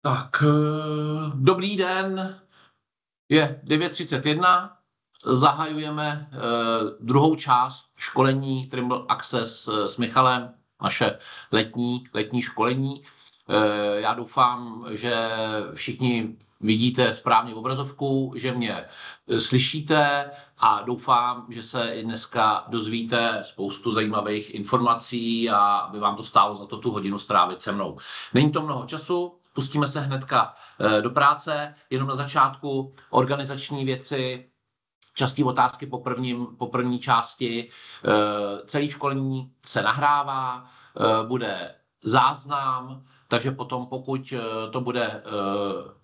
Tak, dobrý den, je 9:31, zahajujeme druhou část školení Trimble Access s Michalem, naše letní školení. Já doufám, že všichni vidíte správně obrazovku, že mě slyšíte a doufám, že se i dneska dozvíte spoustu zajímavých informací a aby vám to stálo za to tu hodinu strávit se mnou. Není to mnoho času, pustíme se hnedka do práce, jenom na začátku organizační věci, časté otázky po první části. Celé školení se nahrává, bude záznam, takže potom, pokud to bude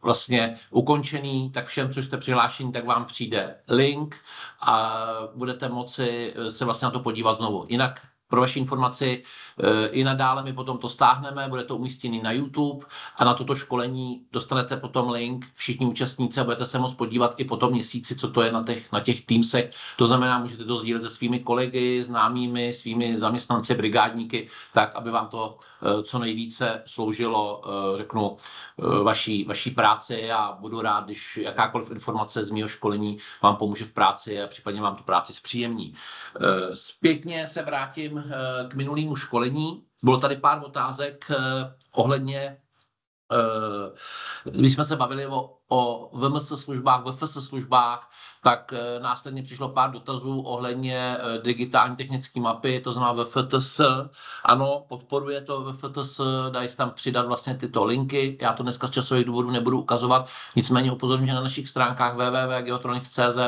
vlastně ukončený, tak všem, co jste přihlášení, tak vám přijde link a budete moci se vlastně na to podívat znovu. Jinak pro vaši informaci, i nadále my potom to stáhneme, bude to umístěný na YouTube a na toto školení dostanete potom link, všichni účastníci, a budete se moct podívat i po tom měsíci, co to je na těch Teamsech. To znamená, můžete to sdílet se svými kolegy, známými, svými zaměstnanci, brigádníky, tak, aby vám to co nejvíce sloužilo, řeknu, vaší práci, a budu rád, když jakákoliv informace z mého školení vám pomůže v práci a případně vám tu práci zpříjemní. Zpětně se vrátím k minulému školení. Bylo tady pár otázek ohledně, když jsme se bavili o VMS službách, VFS službách, tak následně přišlo pár dotazů ohledně digitální technické mapy, to znamená VFTS. Ano, podporuje to VFTS, dají se tam přidat vlastně tyto linky. Já to dneska z časových důvodů nebudu ukazovat, nicméně upozorňuji, že na našich stránkách www.geotronics.cz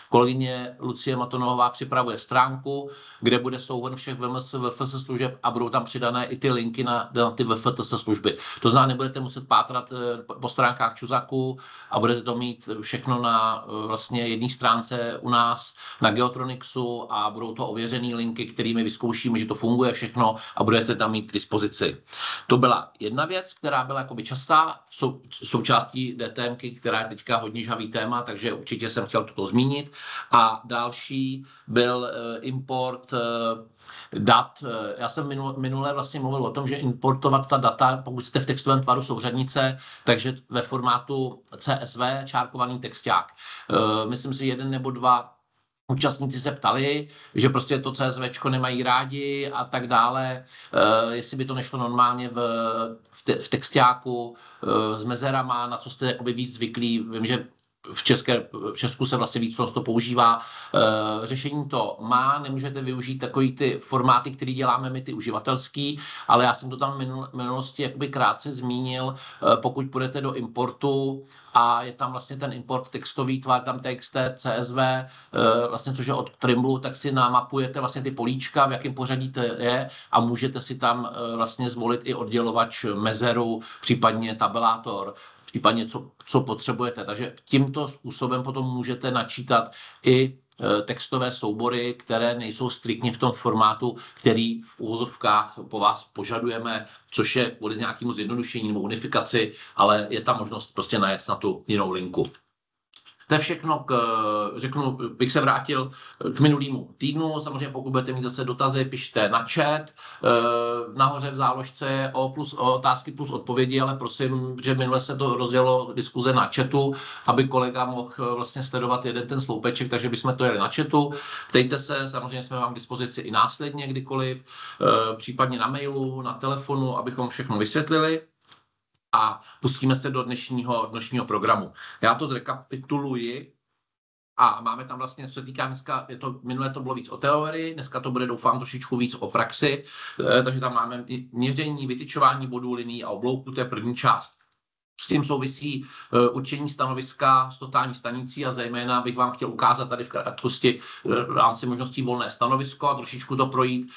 kolegyně Lucie Matonová připravuje stránku, kde bude souhrn všech VMS, VFS služeb a budou tam přidané i ty linky na ty VFTS služby. To znamená, nebudete muset pátrat po stránkách Čuzaku a budete to mít všechno na vlastně jedné stránce u nás na Geotronixu a budou to ověřené linky, kterými vyzkoušíme, že to funguje všechno a budete tam mít k dispozici. To byla jedna věc, která byla jakoby častá součástí DTMky, která je teďka hodně žhavý téma, takže určitě jsem chtěl toto zmínit. A další byl import dat. Já jsem minule vlastně mluvil o tom, že importovat ta data, pokud jste v textovém tvaru souřadnice, takže ve formátu CSV, čárkovaný texták. Myslím si, jeden nebo dva účastníci se ptali, že prostě to CSVčko nemají rádi a tak dále, jestli by to nešlo normálně v textáku s mezerama, na co jste jakoby víc zvyklí. Vím, že v Česku se vlastně víc to používá. Řešení to má, nemůžete využít takový ty formáty, které děláme my, ty uživatelský, ale já jsem to tam v minulosti jakoby krátce zmínil, pokud půjdete do importu a je tam vlastně ten import textový tvar, tam TXT, CSV, vlastně což je od Trimble, tak si namapujete vlastně ty políčka, v jakém pořadí to je a můžete si tam vlastně zvolit i oddělovač mezeru, případně tabelátor, případně co potřebujete. Takže tímto způsobem potom můžete načítat i textové soubory, které nejsou striktně v tom formátu, který v uvozovkách po vás požadujeme, což je kvůli nějakému zjednodušení nebo unifikaci, ale je tam možnost prostě najet na tu jinou linku. To je všechno, bych se vrátil k minulému týdnu. Samozřejmě pokud budete mít zase dotazy, pište na chat. Nahoře v záložce o otázky plus odpovědi, ale prosím, že minule se to rozdělilo diskuze na chatu, aby kolega mohl vlastně sledovat jeden ten sloupeček, takže bychom to jeli na chatu. Ptejte se, samozřejmě jsme vám k dispozici i následně kdykoliv, případně na mailu, na telefonu, abychom všechno vysvětlili. A pustíme se do dnešního programu. Já to zrekapituluji a máme tam vlastně, co se týká dneska, minule to bylo víc o teorii, dneska to bude, doufám, trošičku víc o praxi, takže tam máme měření, vytyčování bodů, linií a oblouků, to je první část. S tím souvisí určení stanoviska s totální stanicí a zejména bych vám chtěl ukázat tady v krátkosti v rámci možností volné stanovisko a trošičku to projít.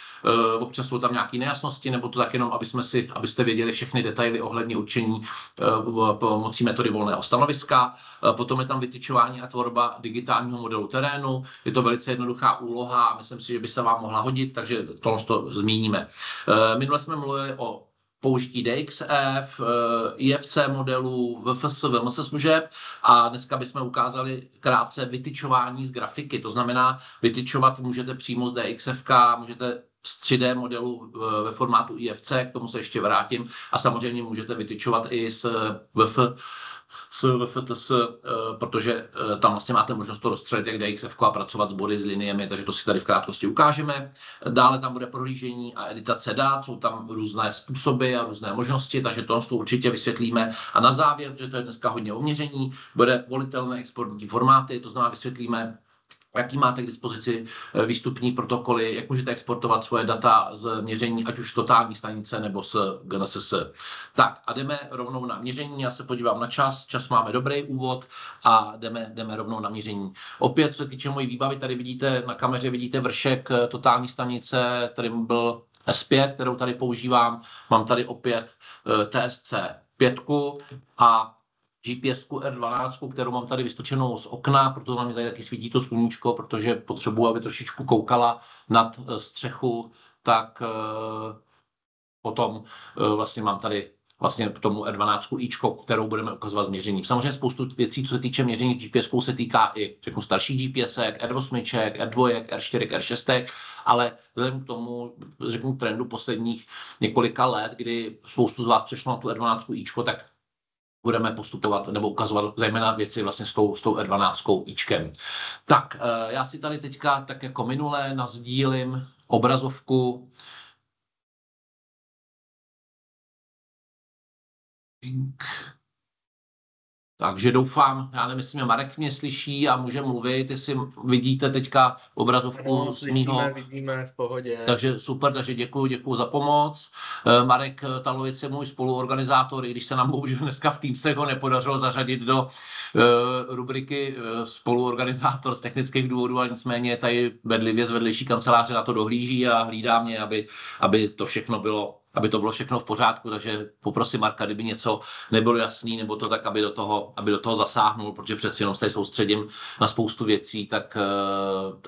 Občas jsou tam nějaké nejasnosti, nebo to tak jenom, abyste věděli všechny detaily ohledně určení pomocí metody volného stanoviska. Potom je tam vytyčování a tvorba digitálního modelu terénu. Je to velice jednoduchá úloha a myslím si, že by se vám mohla hodit, takže to zmíníme. Minule jsme mluvili o použití DXF, IFC modelů, VFS, VMS služeb a dneska bychom ukázali krátce vytyčování z grafiky. To znamená, vytyčovat můžete přímo z DXF, můžete z 3D modelu ve formátu IFC, k tomu se ještě vrátím. A samozřejmě můžete vytyčovat i s VFTS, protože tam vlastně máte možnost to rozstřelit jak DXF a pracovat s body, s liniemi, takže to si tady v krátkosti ukážeme. Dále tam bude prohlížení a editace dat, jsou tam různé způsoby a různé možnosti, takže to určitě vysvětlíme. A na závěr, protože to je dneska hodně o měření, bude volitelné exportní formáty, to znamená vysvětlíme, jaký máte k dispozici výstupní protokoly, jak můžete exportovat svoje data z měření, ať už z totální stanice nebo z GNSS. Tak a jdeme rovnou na měření, já se podívám na čas, máme dobrý úvod a jdeme rovnou na měření. Opět, co se týče mojí výbavy, tady vidíte na kameře vidíte vršek totální stanice, tady byl S5, kterou tady používám, mám tady opět TSC 5 a GPS-ku R12, kterou mám tady vystočenou z okna, proto mám tady taky svítí to sluníčko, protože potřebuji, aby trošičku koukala nad střechu, tak potom vlastně mám tady vlastně k tomu R12 ičko, kterou budeme ukazovat s měřením. Samozřejmě spoustu věcí, co se týče měření GPS-kou, se týká i řeknu starších GPS-ek, R8, R2, R4, R6, ale vzhledem k tomu, řeknu trendu posledních několika let, kdy spoustu z vás přešlo na tu R12 ičko, tak budeme postupovat nebo ukazovat zejména věci vlastně s tou R12 ičkem. Tak, já si tady teďka tak jako minule nasdílím obrazovku. Takže doufám, já nevím, jestli mě Marek mě slyší a může mluvit, jestli vidíte teďka obrazovku. No, slyšíme, vidíme, v pohodě. Takže super, takže děkuju za pomoc. Marek Talovic je můj spoluorganizátor, i když se nám bohužel dneska v Teamsech ho nepodařilo zařadit do rubriky spoluorganizátor z technických důvodů, ale nicméně tady bedlivě z vedlejší kanceláře na to dohlíží a hlídá mě, aby to bylo všechno v pořádku, takže poprosím Marka, kdyby něco nebylo jasný, nebo to tak, aby do toho zasáhnul, protože přeci jenom se tady soustředím na spoustu věcí, tak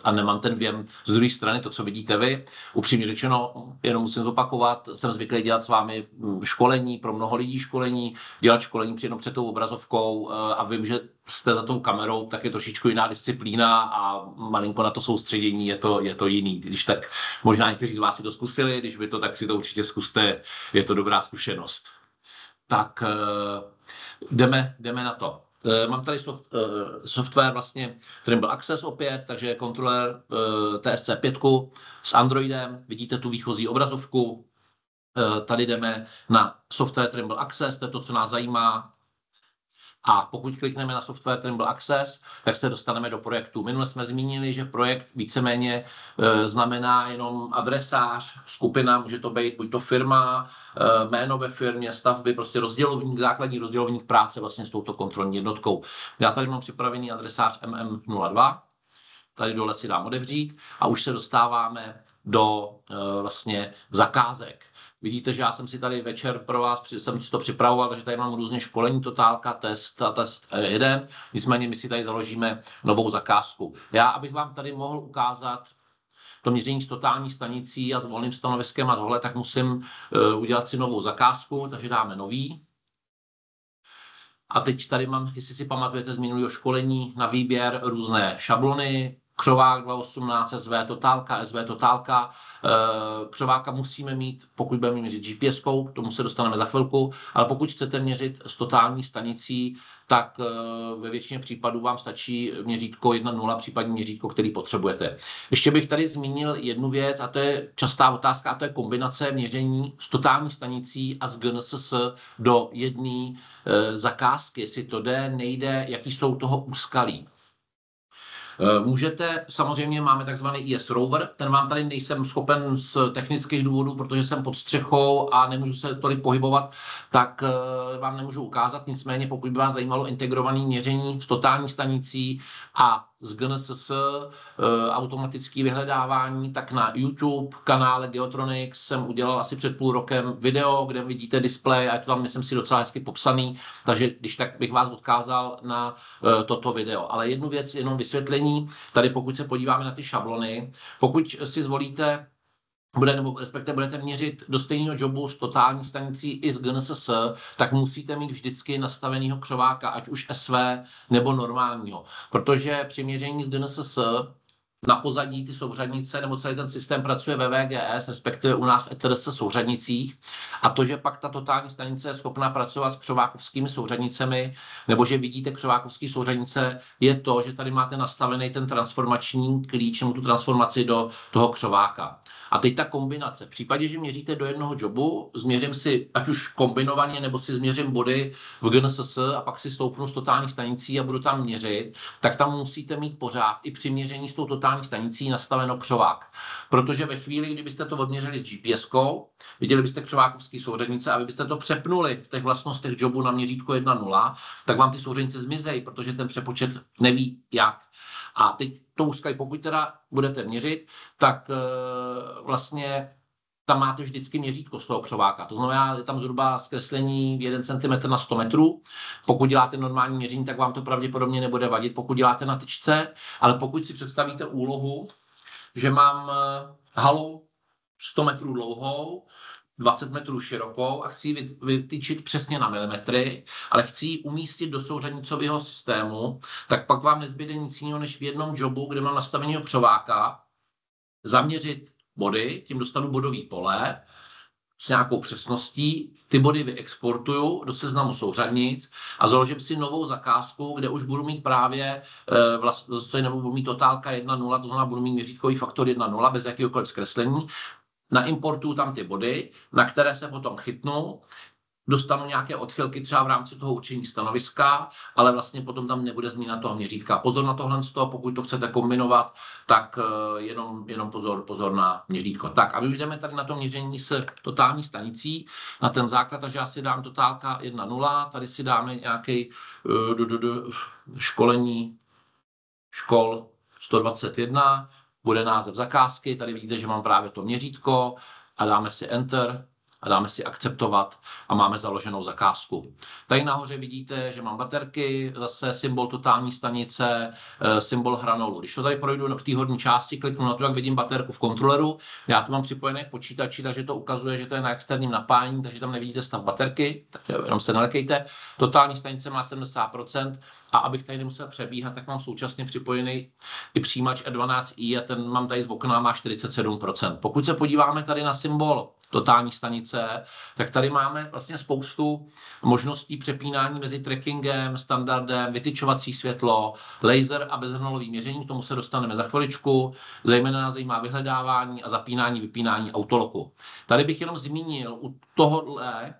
a nemám ten věm z druhé strany, to, co vidíte vy. Upřímně řečeno, jenom musím zopakovat, jsem zvyklý dělat s vámi školení, pro mnoho lidí školení, dělat školení jenom před tou obrazovkou a vím, že jste za tou kamerou, tak je trošičku jiná disciplína a malinko na to soustředění je to jiný. Když tak možná někteří z vás si to zkusili, když by to, tak si to určitě zkuste, je to dobrá zkušenost. Tak jdeme na to. Mám tady software vlastně Trimble Access opět, takže kontroler TSC 5 s Androidem, vidíte tu výchozí obrazovku. Tady jdeme na software Trimble Access, to je to, co nás zajímá. A pokud klikneme na software Trimble Access, tak se dostaneme do projektu. Minule jsme zmínili, že projekt víceméně znamená jenom adresář, skupina, může to být buď to firma, jméno ve firmě, stavby, prostě rozdělovník, základní rozdělovník práce vlastně s touto kontrolní jednotkou. Já tady mám připravený adresář MM02, tady dole si dám otevřít a už se dostáváme do vlastně zakázek. Vidíte, že já jsem si tady večer pro vás jsem si to připravoval, takže tady mám různě školení, totálka, test a test 1. Nicméně my si tady založíme novou zakázku. Já, abych vám tady mohl ukázat to měření s totální stanicí a s volným stanoviskem a tohle, tak musím udělat si novou zakázku, takže dáme nový. A teď tady mám, jestli si pamatujete z minulého školení, na výběr různé šablony, křovák 218, SV totálka. Křováka musíme mít, pokud budeme měřit GPS-kou, k tomu se dostaneme za chvilku, ale pokud chcete měřit s totální stanicí, tak ve většině případů vám stačí měřítko 1.0, případně měřítko, který potřebujete. Ještě bych tady zmínil jednu věc, a to je častá otázka, a to je kombinace měření s totální stanicí a s GNSS do jedné zakázky. Jestli to jde, nejde, jaký jsou toho úskalí. Můžete, samozřejmě máme takzvaný IS Rover, ten vám tady nejsem schopen z technických důvodů, protože jsem pod střechou a nemůžu se tolik pohybovat, tak vám nemůžu ukázat, nicméně pokud by vás zajímalo integrované měření s totální stanicí a z GNSS, automatické vyhledávání, tak na YouTube kanále Geotronics jsem udělal asi před půl rokem video, kde vidíte displej a je to tam, myslím si, docela hezky popsaný, takže když tak bych vás odkázal na toto video. Ale jednu věc, jenom vysvětlení, tady pokud se podíváme na ty šablony, pokud si zvolíte nebo respektive budete měřit do stejného jobu s totální stanicí i z GNSS, tak musíte mít vždycky nastavenýho křováka, ať už SV nebo normálního. Protože při měření z GNSS na pozadí ty souřadnice, nebo celý ten systém pracuje ve VGS, respektive u nás v ETRS souřadnicích. A to, že pak ta totální stanice je schopná pracovat s křovákovskými souřadnicemi, nebo že vidíte křovákovské souřadnice, je to, že tady máte nastavený ten transformační klíč, nebo tu transformaci do toho křováka. A teď ta kombinace. V případě, že měříte do jednoho jobu, změřím si, ať už kombinovaně, nebo si změřím body v GNSS a pak si stoupnu s totální stanicí a budu tam měřit, tak tam musíte mít pořád i při měření s tou totální stanicí nastaveno křovák. Protože ve chvíli, kdybyste to odměřili s GPS-kou, viděli byste křovákovský souřadnice a vy byste to přepnuli v těch vlastnostech jobu na měřítko 1.0, tak vám ty souřadnice zmizejí, protože ten přepočet neví jak. A teď to úskalí, pokud teda budete měřit, tak vlastně tam máte vždycky měřítko z toho křováka. To znamená, je tam zhruba zkreslení 1 cm na 100 metrů. Pokud děláte normální měření, tak vám to pravděpodobně nebude vadit, pokud děláte na tyčce. Ale pokud si představíte úlohu, že mám halu 100 metrů dlouhou, 20 metrů širokou a chci ji vytyčit přesně na milimetry, ale chci ji umístit do souřadnicového systému, tak pak vám nezbyde nic jiného, než v jednom jobu, kde mám nastaveného křováka, zaměřit body, tím dostanu bodový pole s nějakou přesností, ty body vyexportuju do seznamu souřadnic a založím si novou zakázku, kde už budu mít právě nebo budu mít totálka 1.0, to znamená budu mít měřítkový faktor 1.0 bez jakéhokoliv zkreslení. Naimportuju tam ty body, na které se potom chytnu, dostanu nějaké odchylky třeba v rámci toho určení stanoviska, ale vlastně potom tam nebude změna toho měřítka. Pozor na tohle, pokud to chcete kombinovat, tak jenom pozor na měřítko. Tak a my už jdeme tady na to měření s totální stanicí, na ten základ, takže já si dám totálka 1.0, tady si dáme nějaký školení škol 121, bude název zakázky, tady vidíte, že mám právě to měřítko a dáme si Enter a dáme si akceptovat a máme založenou zakázku. Tady nahoře vidíte, že mám baterky, zase symbol totální stanice, symbol hranolu. Když to tady projdu v té horní části, kliknu na to, jak vidím baterku v kontroleru, já tu mám připojené k počítači, takže to ukazuje, že to je na externím napájení, takže tam nevidíte stav baterky, takže jenom se nelekejte. Totální stanice má 70%, a abych tady nemusel přebíhat, tak mám současně připojený i přijímač E12i a ten mám tady z okna, má 47%. Pokud se podíváme tady na symbol totální stanice, tak tady máme vlastně spoustu možností přepínání mezi trackingem, standardem, vytyčovací světlo, laser a bezhrnulový měření, k tomu se dostaneme za chviličku, zejména nás zajímá vyhledávání a zapínání, vypínání autoloku. Tady bych jenom zmínil u tohohle,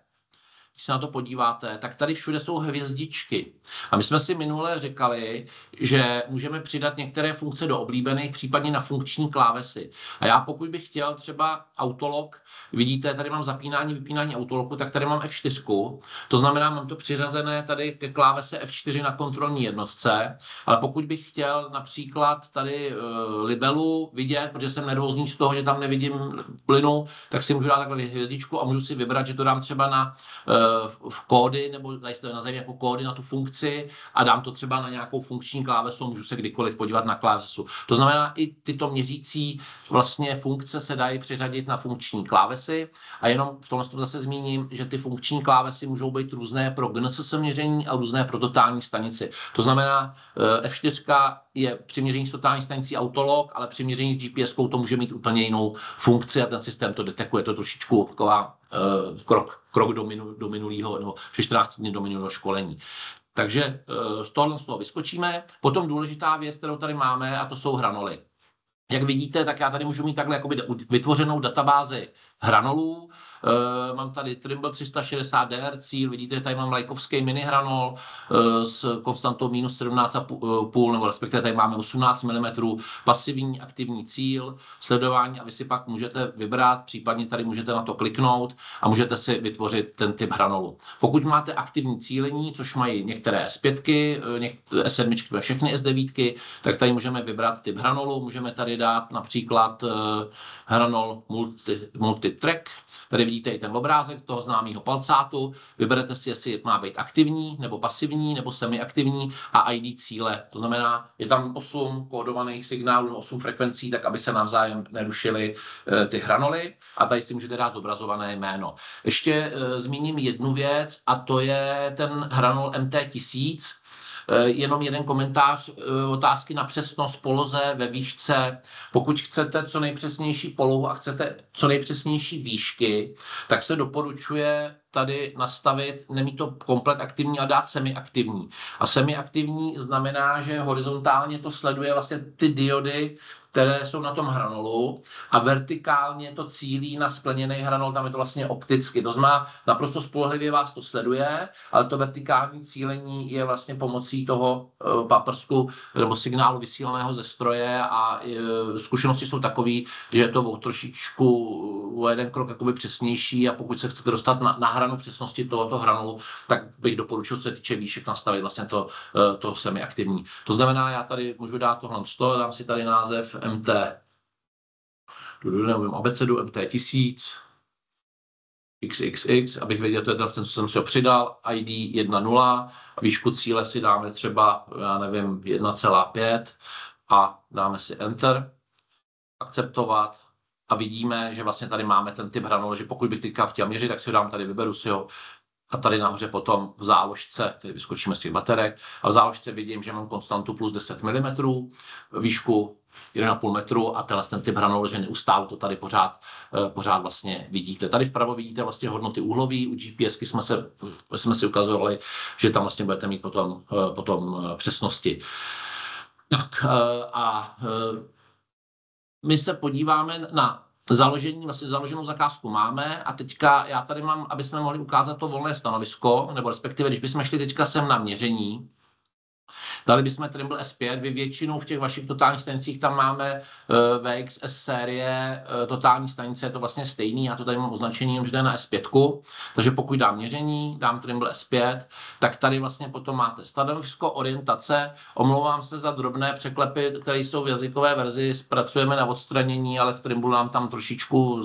když se na to podíváte, tak tady všude jsou hvězdičky. A my jsme si minule říkali, že můžeme přidat některé funkce do oblíbených, případně na funkční klávesy. A já pokud bych chtěl třeba autolog, vidíte, tady mám zapínání, vypínání autoloku, tak tady mám F4. To znamená, mám to přiřazené tady ke klávese F4 na kontrolní jednotce, ale pokud bych chtěl například tady libelu vidět, protože jsem nervózní z toho, že tam nevidím plynu, tak si můžu dát takhle hvězdičku a můžu si vybrat, že to dám třeba na v kódy, nebo tady se to nazývá jako kódy na tu funkci a dám to třeba na nějakou funkční klávesu, můžu se kdykoliv podívat na klávesu. To znamená, i tyto měřící vlastně funkce se dají přiřadit na funkční klávesy a jenom v tomhle zase zmíním, že ty funkční klávesy můžou být různé pro GNSS měření a různé pro totální stanici. To znamená, F4 je při měření s totální stanicí autolog, ale při měření s GPS-kou to může mít úplně jinou funkci a ten systém to detekuje. To trošičku taková krok do minulého, nebo 14 dní do minulého školení. Takže z toho vyskočíme. Potom důležitá věc, kterou tady máme, a to jsou hranoly. Jak vidíte, tak já tady můžu mít takhle jakoby vytvořenou databázi hranolů. Mám tady Trimble 360 DRC, vidíte, tady mám lajkovský mini hranol s konstantou minus 17,5, nebo respektive tady máme 18 mm, pasivní aktivní cíl, sledování a vy si pak můžete vybrat, případně tady můžete na to kliknout a můžete si vytvořit ten typ hranolu. Pokud máte aktivní cílení, což mají některé S5, S7, všechny S9, tak tady můžeme vybrat typ hranolu, můžeme tady dát například hranol multitrack. Tady vidíte i ten obrázek toho známého palcátu. Vyberete si, jestli má být aktivní, nebo pasivní, nebo semiaktivní a ID cíle. To znamená, je tam 8 kódovaných signálů, 8 frekvencí, tak aby se navzájem nerušily ty hranoly. A tady si můžete dát zobrazované jméno. Ještě zmíním jednu věc a to je ten hranol MT1000. Jenom jeden komentář, otázky na přesnost poloze ve výšce. Pokud chcete co nejpřesnější polohu a chcete co nejpřesnější výšky, tak se doporučuje tady nastavit, nemít to komplet aktivní a dát semiaktivní. A semiaktivní znamená, že horizontálně to sleduje vlastně ty diody, které jsou na tom hranolu a vertikálně to cílí na skleněný hranol, tam je to vlastně opticky. To znamená, naprosto spolehlivě vás to sleduje, ale to vertikální cílení je vlastně pomocí toho paprsku nebo signálu vysílaného ze stroje a zkušenosti jsou takové, že je to trošičku o jeden krok jakoby přesnější a pokud se chcete dostat na hranu přesnosti tohoto hranolu, tak bych doporučil, co se týče výšek, nastavit vlastně to semiaktivní. To znamená, já tady můžu dát tohle 100, dám si tady název MT, nevím, abecedu MT 1000, XXX, abych věděl, to je ten, co jsem si ho přidal, ID 1.0, výšku cíle si dáme třeba, já nevím, 1,5 a dáme si Enter, akceptovat a vidíme, že vlastně tady máme ten typ hranol, že pokud bych teďka chtěl měřit, tak si ho dám tady, vyberu si ho a tady nahoře potom v záložce, tady vyskočíme z těch baterek, a v záložce vidím, že mám konstantu plus 10 mm, výšku 1,5 metru a tenhle ten typ hranol, že neustále to tady pořád vlastně vidíte. Tady vpravo vidíte vlastně hodnoty úhlový, u GPSky jsme si ukazovali, že tam vlastně budete mít potom přesnosti. Tak a my se podíváme na založení, vlastně založenou zakázku máme a teďka já tady mám, aby jsme mohli ukázat to volné stanovisko, nebo respektive, když bychom šli teďka sem na měření, dali bychom Trimble S5, vy většinou v těch vašich totálních stanicích tam máme VXS série totální stanice, je to vlastně stejný, já to tady mám označení, jenom že jde na S5, takže pokud dám měření, dám Trimble S5, tak tady vlastně potom máte stanovisko, orientace, omlouvám se za drobné překlepy, které jsou v jazykové verzi, pracujeme na odstranění, ale v Trimble nám tam trošičku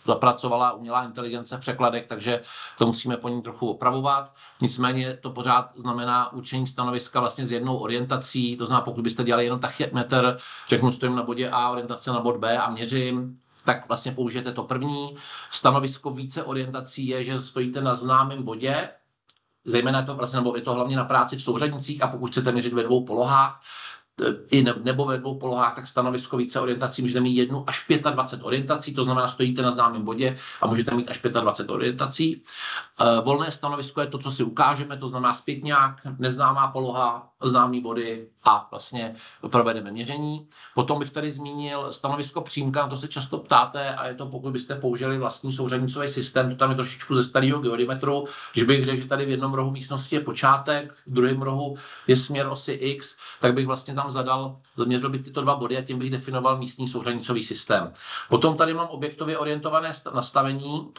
zapracovala umělá inteligence v překladech, takže to musíme po ní trochu opravovat. Nicméně to pořád znamená určení stanoviska vlastně s jednou orientací, to znamená, pokud byste dělali jenom tachymetr, řeknu, stojím na bodě A, orientace na bod B a měřím, tak vlastně použijete to první. Stanovisko více orientací je, že stojíte na známém bodě, zejména to vlastně, nebo je to hlavně na práci v souřadnicích a pokud chcete měřit ve dvou polohách, nebo ve dvou polohách, tak stanovisko více orientací můžete mít 1 až 25 orientací, to znamená, stojíte na známém bodě a můžete mít až 25 orientací. Volné stanovisko je to, co si ukážeme, to znamená zpětňák, neznámá poloha, známý body a vlastně provedeme měření. Potom bych tady zmínil stanovisko přímka, na to se často ptáte a je to, pokud byste použili vlastní souřadnicový systém, to tam je trošičku ze starého geodimetru, že bych řekl, že tady v jednom rohu místnosti je počátek, v druhém rohu je směr osy X, tak bych vlastně tam zaměřil bych tyto dva body a tím bych definoval místní souřadnicový systém. Potom tady mám objektově orientované nastavení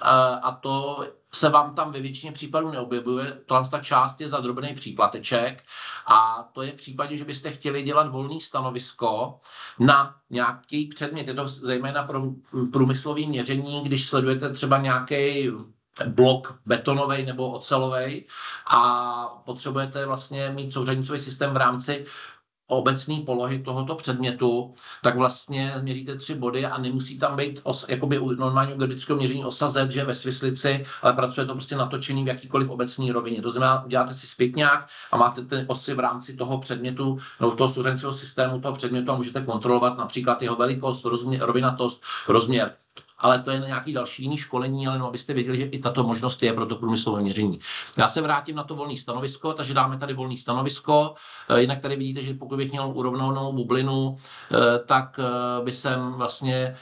a to se vám tam ve většině případů neobjevuje. Ta část je za drobný příplateček a to je v případě, že byste chtěli dělat volné stanovisko na nějaký předmět. Je to zejména pro průmyslové měření, když sledujete třeba nějaký blok betonový nebo ocelový a potřebujete vlastně mít souřadnicový systém v rámci obecné polohy tohoto předmětu, tak vlastně změříte 3 body a nemusí tam být jakoby u normálního geodetického měření osa Z, že ve svislici, ale pracuje to prostě natočený v jakýkoliv obecné rovině. To znamená, uděláte si zpětňák a máte ty osy v rámci toho předmětu nebo toho souřadnicového systému toho předmětu a můžete kontrolovat například jeho velikost, rovinatost, rozměr. Ale to je na nějaký další jiný školení, ale no, abyste věděli, že i tato možnost je pro to průmyslové měření. Já se vrátím na to volné stanovisko, takže dáme tady volné stanovisko. Jinak tady vidíte, že pokud bych měl urovnanou bublinu, tak by jsem vlastně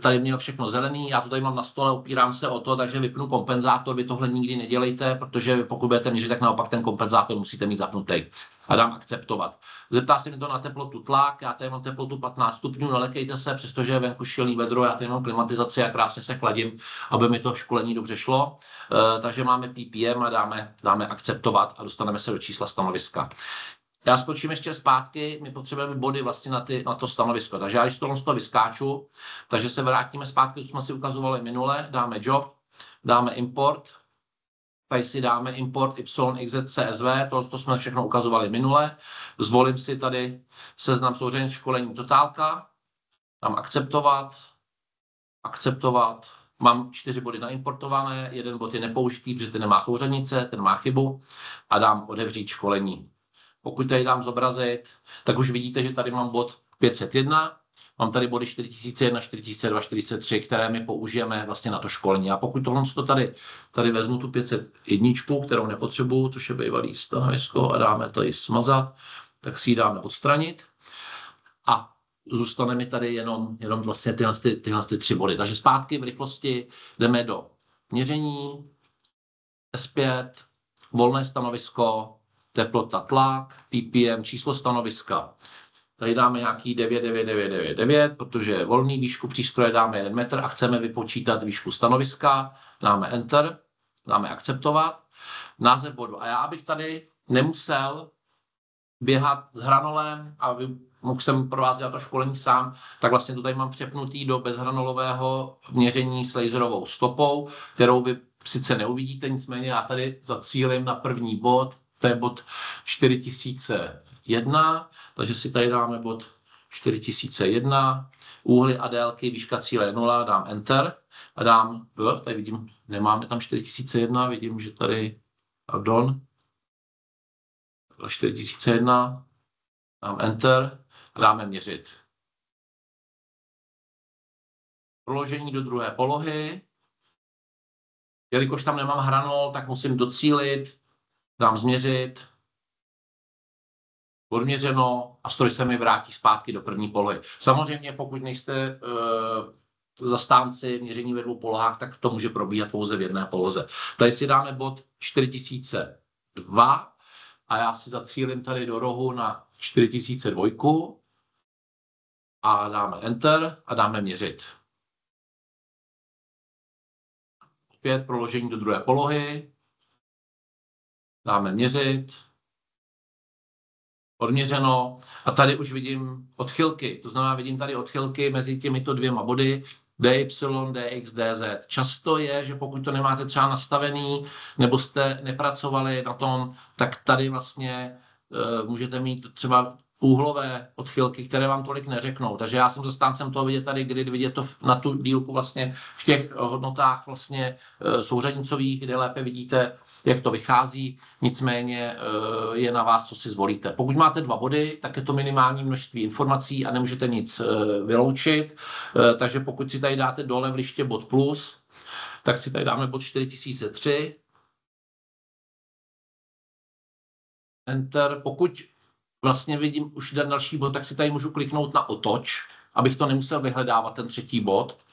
tady měl všechno zelený. Já to tady mám na stole, opírám se o to, takže vypnu kompenzátor. Vy tohle nikdy nedělejte, protože pokud budete měřit, tak naopak ten kompenzátor musíte mít zapnutý. A dám akceptovat. Zeptá se mi to na teplotu tlak, já tady mám teplotu 15 stupňů, nelekejte se, přestože je venku šílený vedro, já tady mám klimatizaci a krásně se chladím, aby mi to školení dobře šlo. Takže máme ppm a dáme akceptovat a dostaneme se do čísla stanoviska. Já skočím ještě zpátky, my potřebujeme body vlastně na to stanovisko. Takže já když z toho vyskáču, takže se vrátíme zpátky, co jsme si ukazovali minule, dáme job, dáme import, tady si dáme import YXZCSV, to jsme všechno ukazovali minule. Zvolím si tady seznam souřadnic školení totálka, dám akceptovat. Mám 4 body naimportované, 1 bod je nepoužitý, protože ten nemá souřadnice, ten má chybu a dám otevřít školení. pokud tady dám zobrazit, tak už vidíte, že tady mám bod 501, mám tady body 4001, 4002, 4003, které my použijeme vlastně na to školení. A pokud tohle tady vezmu tu 501, kterou nepotřebuju, což je bývalý stanovisko, a dáme to i smazat, tak si ji dáme odstranit. A zůstane mi tady jenom vlastně tyhle 3 body. Takže zpátky v rychlosti jdeme do měření, S5, volné stanovisko, teplota, tlak, ppm, číslo stanoviska. Tady dáme nějaký 99999, protože je volný, výšku přístroje dáme 1 metr a chceme vypočítat výšku stanoviska. Dáme Enter, dáme akceptovat. Název bodu. A já, abych tady nemusel běhat s hranolem a mohl jsem pro vás dělat to školení sám, tak vlastně to tady mám přepnutý do bezhranolového měření s laserovou stopou, kterou vy sice neuvidíte, nicméně já tady zacílím na první bod, to je bod 4001, takže si tady dáme bod 4001, úhly a délky, výška cíle je 0, dám Enter a dám, tady vidím, nemáme tam 4001, vidím, že tady, pardon, 4001, dám Enter a dáme měřit. Proložení do druhé polohy. Jelikož tam nemám hranol, tak musím docílit, dám změřit, odměřeno a stroj se mi vrátí zpátky do první polohy. Samozřejmě, pokud nejste zastánci měření ve 2 polohách, tak to může probíhat pouze v 1 poloze. Tady si dáme bod 4002 a já si zacílím tady do rohu na 4002 a dáme Enter a dáme měřit. Opět proložení do druhé polohy. Dáme měřit. Odměřeno. A tady už vidím odchylky. To znamená, vidím tady odchylky mezi těmito 2 body. DY, DX, DZ. Často je, že pokud to nemáte třeba nastavený, nebo jste nepracovali na tom, tak tady vlastně můžete mít třeba úhlové odchylky, které vám tolik neřeknou. Takže já jsem zastáncem toho vidět tady, kdy vidět to na tu dílku vlastně v těch hodnotách vlastně souřadnicových, kde lépe vidíte, jak to vychází. Nicméně je na vás, co si zvolíte. Pokud máte 2 body, tak je to minimální množství informací a nemůžete nic vyloučit. Takže pokud si tady dáte dole v liště bod plus, tak si tady dáme bod 4003. Enter. Pokud vlastně vidím už ten další bod, tak si tady můžu kliknout na otoč, abych to nemusel vyhledávat, ten 3. bod.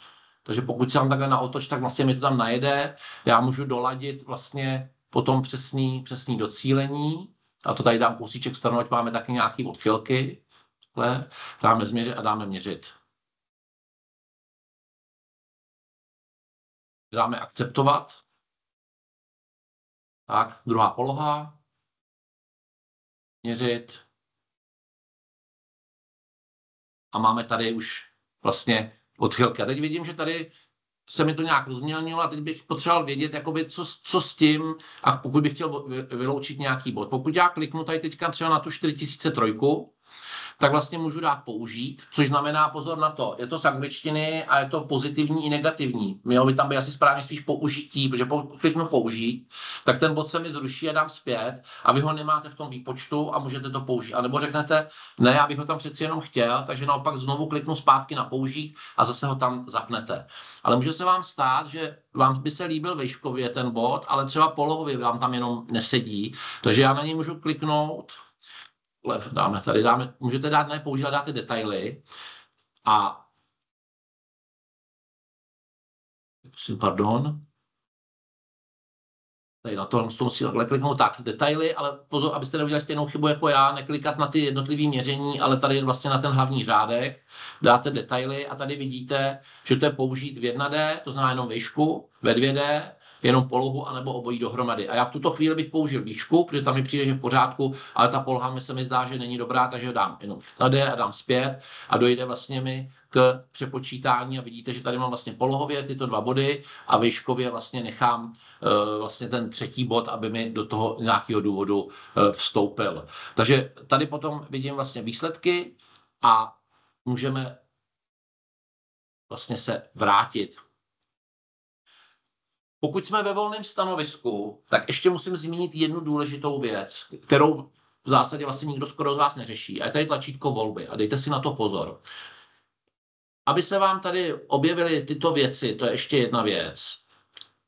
Takže pokud si dám takhle na otoč, tak vlastně mi to tam najede. Já můžu doladit vlastně potom přesný docílení. A to tady dám kousíček stranu, ať máme taky nějaké odchylky. Takhle. Dáme změřit a dáme měřit. Dáme akceptovat. Tak, druhá poloha. Měřit. A máme tady už vlastně odchylky. A teď vidím, že tady se mi to nějak rozmělnilo a teď bych potřeboval vědět, jakoby, co s tím, a pokud bych chtěl vyloučit nějaký bod. Pokud já kliknu tady teďka třeba na tu 4003, tak vlastně můžu dát použít, což znamená, pozor na to, je to z angličtiny a je to pozitivní i negativní. Mělo by tam být asi správně spíš použití, protože pokud kliknu použít, tak ten bod se mi zruší a dám zpět a vy ho nemáte v tom výpočtu a můžete to použít. A nebo řeknete, ne, já bych ho tam přeci jenom chtěl, takže naopak znovu kliknu zpátky na použít a zase ho tam zapnete. Ale může se vám stát, že vám by se líbil vejškově ten bod, ale třeba polohově vám tam jenom nesedí, takže já na něj můžu kliknout. Můžete dát ne použít, dáte detaily a pardon. Tady na to musím kliknout tak, detaily, ale pozor, abyste neudělali stejnou chybu jako já, neklikat na ty jednotlivé měření, ale tady vlastně na ten hlavní řádek dáte detaily a tady vidíte, že to je použít v 1D, to znamená jenom výšku, ve 2D, jenom polohu, anebo obojí dohromady. A já v tuto chvíli bych použil výšku, protože tam mi přijde, že v pořádku, ale ta poloha se mi zdá, že není dobrá, takže dám jenom na D a dám zpět a dojde vlastně mi k přepočítání a vidíte, že tady mám vlastně polohově tyto 2 body a výškově vlastně nechám vlastně ten 3. bod, aby mi do toho nějakého důvodu vstoupil. Takže tady potom vidím vlastně výsledky a můžeme vlastně se vrátit. Pokud jsme ve volném stanovisku, tak ještě musím zmínit jednu důležitou věc, kterou v zásadě vlastně nikdo skoro z vás neřeší. A je tady tlačítko volby a dejte si na to pozor. Aby se vám tady objevily tyto věci, to je ještě jedna věc,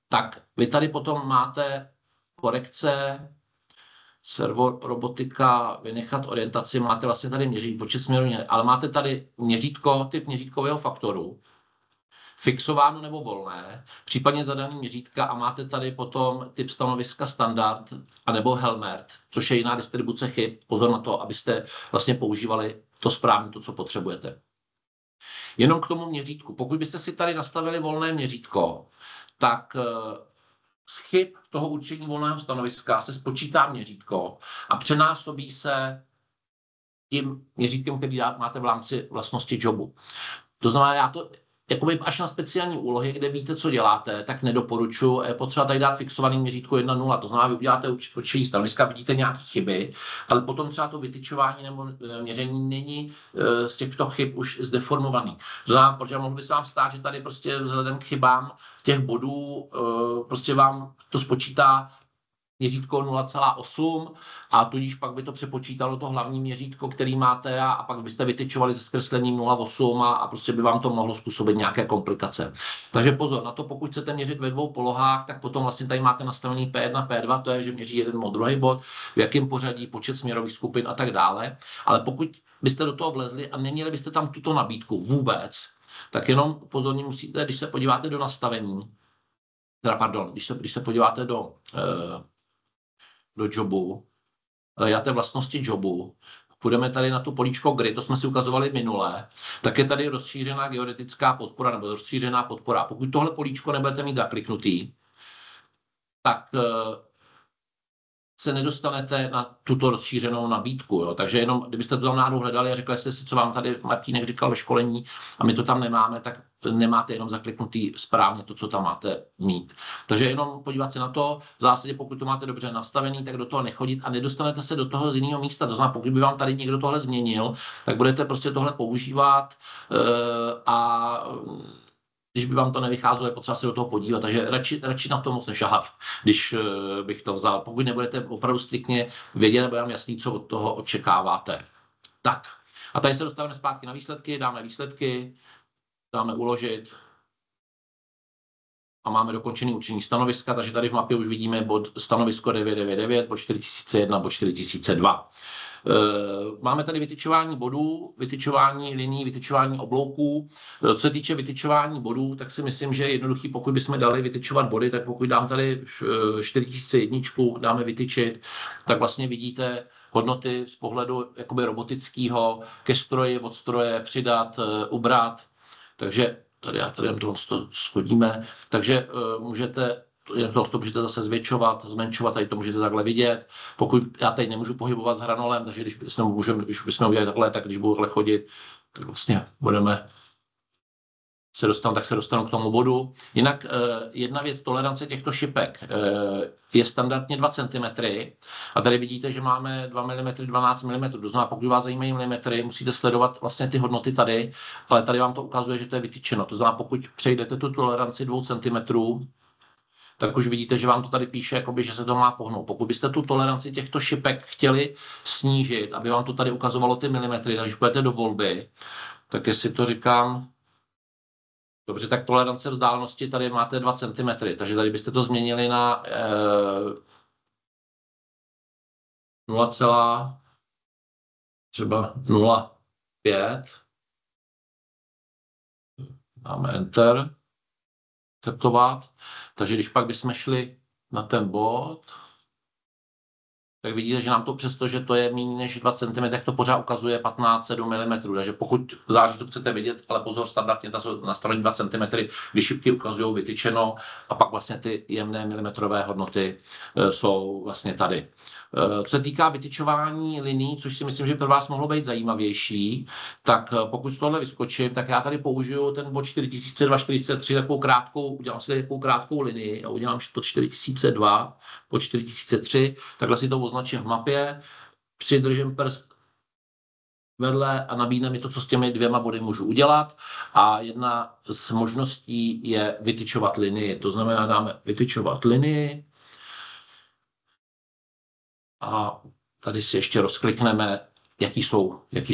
tak vy tady potom máte korekce, servo, robotika, vynechat orientaci, máte vlastně tady počet směrů, ale máte tady měřítko, typ měřítkového faktoru, fixováno nebo volné, případně zadaný měřítka a máte tady potom typ stanoviska standard anebo Helmert, což je jiná distribuce chyb. Pozor na to, abyste vlastně používali to správně, to, co potřebujete. Jenom k tomu měřítku. Pokud byste si tady nastavili volné měřítko, tak z chyb toho určení volného stanoviska se spočítá měřítko a přenásobí se tím měřítkem, který máte v rámci vlastnosti jobu. To znamená, já to jakoby až na speciální úlohy, kde víte, co děláte, tak nedoporučuji. Je potřeba tady dát fixovaný měřítko 1.0. To znamená, vy uděláte určení stanoviska, vidíte nějaké chyby, ale potom třeba to vytyčování nebo měření není z těchto chyb už zdeformovaný. To znamená, protože mohlo by se vám stát, že tady prostě vzhledem k chybám těch bodů prostě vám to spočítá měřítko 0,8 a tudíž pak by to přepočítalo to hlavní měřítko, který máte a pak byste vytyčovali se zkreslením 0,8 a prostě by vám to mohlo způsobit nějaké komplikace. Takže pozor na to, pokud chcete měřit ve dvou polohách, tak potom vlastně tady máte nastavený P1, P2, to je, že měří jeden bod, druhý bod, v jakém pořadí, počet směrových skupin a tak dále. Ale pokud byste do toho vlezli a neměli byste tam tuto nabídku vůbec, tak jenom pozorně musíte, když se podíváte do nastavení, když se podíváte do jobu, dáte vlastnosti jobu, půjdeme tady na tu políčko grid, to jsme si ukazovali minule, tak je tady rozšířená geodetická podpora nebo rozšířená podpora. Pokud tohle políčko nebudete mít zakliknutý, tak se nedostanete na tuto rozšířenou nabídku. Jo. Takže jenom, kdybyste to tam náhodou hledali a řekli jste si, co vám tady Martínek říkal ve školení a my to tam nemáme, tak nemáte jenom zakliknutý správně to, co tam máte mít. Takže jenom podívat se na to, v zásadě pokud to máte dobře nastavený, tak do toho nechodit a nedostanete se do toho z jiného místa. To znamená, pokud by vám tady někdo tohle změnil, tak budete prostě tohle používat a když by vám to nevycházelo, je potřeba se do toho podívat, takže radši na to moc nešahat, když bych to vzal. Pokud nebudete opravdu striktně vědět, bude vám jasný, co od toho očekáváte. Tak, a tady se dostáváme zpátky na výsledky, dáme výsledky, dáme uložit a máme dokončený určení stanoviska, takže tady v mapě už vidíme bod stanovisko 999, bod 4001, bod 4002. Máme tady vytyčování bodů, vytyčování linií, vytyčování oblouků. Co se týče vytyčování bodů, tak si myslím, že je jednoduchý, pokud bychom dali vytyčovat body, tak pokud dám tady 4001, dáme vytyčit, tak vlastně vidíte hodnoty z pohledu jakoby robotického ke stroji, od stroje, přidat, ubrat. Takže tady to schodíme. Takže můžete to můžete zase zvětšovat, zmenšovat, tady to můžete takhle vidět. Pokud já tady nemůžu pohybovat s hranolem, takže když bychom udělali takhle, tak když budu takhle chodit, tak vlastně se dostanu k tomu bodu. Jinak jedna věc, tolerance těchto šipek je standardně 2 cm a tady vidíte, že máme 2 mm, 12 mm. To znamená, pokud vás zajímají milimetry, musíte sledovat vlastně ty hodnoty tady, ale tady vám to ukazuje, že to je vytyčeno. To znamená, pokud přejdete tu toleranci 2 cm, tak už vidíte, že vám to tady píše, jakoby, že se to má pohnout. Pokud byste tu toleranci těchto šipek chtěli snížit, aby vám to tady ukazovalo ty milimetry, takže půjdete do volby, tak jestli to říkám, dobře, tak tolerance vzdálenosti tady máte 2 cm, takže tady byste to změnili na 0,05. Dáme Enter. Akceptovat. Takže když pak bychom šli na ten bod, tak vidíte, že nám to přesto, že to je méně než 2 cm, tak to pořád ukazuje 15,7 mm. Takže pokud zářizu chcete vidět, ale pozor, standardně ta jsou nastavení 2 cm, když šipky ukazují vytyčeno a pak vlastně ty jemné milimetrové hodnoty jsou vlastně tady. Co se týká vytyčování linií, což si myslím, že pro vás mohlo být zajímavější, tak pokud z tohle vyskočím, tak já tady použiju ten bod 4002, 4003, udělám si takovou krátkou linii a udělám pod 4002, pod 4003, takhle si to označím v mapě, přidržím prst vedle a nabídne mi to, co s těmi 2 body můžu udělat. A jedna z možností je vytyčovat linii. To znamená, dáme vytyčovat linii. A tady si ještě rozklikneme, jaký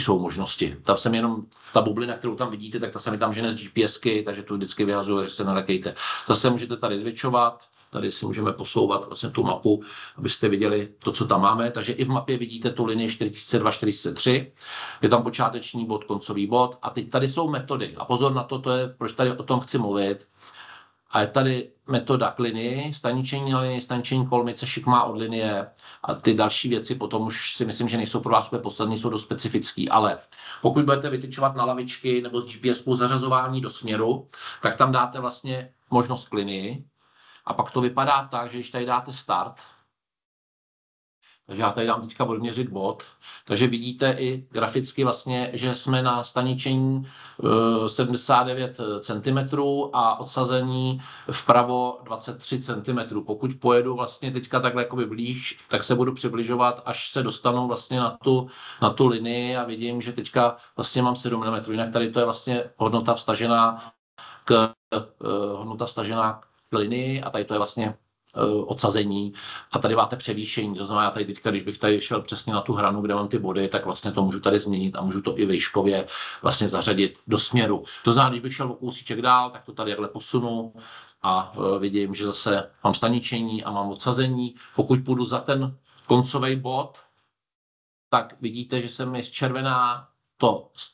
jsou možnosti. Tam jsem jenom, ta bublina, kterou tam vidíte, tak ta se mi tam žene z GPSky, takže tu vždycky vyhazuje, že se nelekejte. Zase můžete tady zvětšovat, tady si můžeme posouvat vlastně tu mapu, abyste viděli to, co tam máme. Takže i v mapě vidíte tu linii 4002-4003, je tam počáteční bod, koncový bod a teď tady jsou metody. A pozor na to, to je, proč tady o tom chci mluvit. A je tady metoda k linii, staničení na linii, staničení kolmice, šikmá od linie a ty další věci potom už si myslím, že nejsou pro vás úplně podstatné, jsou dost specifický, ale pokud budete vytyčovat na lavičky nebo z GPSku zařazování do směru, tak tam dáte vlastně možnost k linii a pak to vypadá tak, že když tady dáte start, takže já tady dám teďka odměřit bod, takže vidíte i graficky vlastně, že jsme na staničení 79 cm a odsazení vpravo 23 cm. Pokud pojedu vlastně teďka takhle jakoby blíž, tak se budu přibližovat, až se dostanu vlastně na tu linii a vidím, že teďka vlastně mám 7 mm. Jinak tady to je vlastně hodnota vstažená k linii a tady to je vlastně odsazení a tady máte převýšení, to znamená tady teďka, když bych tady šel přesně na tu hranu, kde mám ty body, tak vlastně to můžu tady změnit a můžu to i výškově vlastně zařadit do směru. To znamená, když bych šel o kousíček dál, tak to tady takhle posunu a vidím, že zase mám staničení a mám odsazení. Pokud půjdu za ten koncový bod, tak vidíte, že se mi zčervená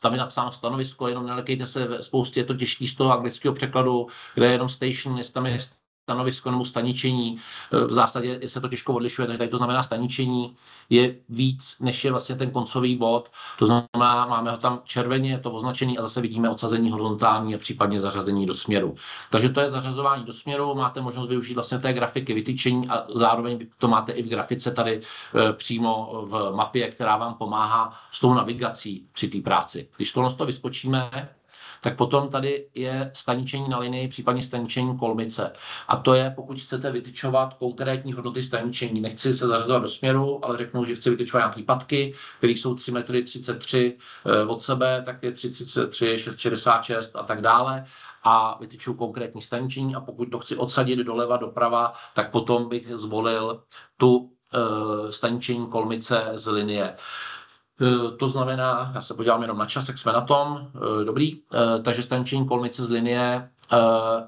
tam je napsáno stanovisko, jenom nelekejte se, ve spoustě je to těžký z toho anglického překladu, kde je jenom station, jestli tam je stanovisko nebo staničení. V zásadě se to těžko odlišuje, takže tady to znamená staničení je víc, než je vlastně ten koncový bod. To znamená, máme ho tam červeně, to označení a zase vidíme odsazení horizontální a případně zařazení do směru. Takže to je zařazování do směru, máte možnost využít vlastně té grafiky vytyčení a zároveň to máte i v grafice tady přímo v mapě, která vám pomáhá s tou navigací při té práci. Když tohle to vyskočíme, tak potom tady je staničení na linii, případně staničení kolmice. A to je, pokud chcete vytyčovat konkrétní hodnoty staničení. Nechci se zařazovat do směru, ale řeknu, že chci vytyčovat nějaké patky, které jsou 3,33 m od sebe, tak je 3,33, 6,66 a tak dále. A vytyčuju konkrétní staničení a pokud to chci odsadit doleva, doprava, tak potom bych zvolil tu staničení kolmice z linie. To znamená, já se podívám jenom na čas, jak jsme na tom, dobrý, takže staničení kolmice z linie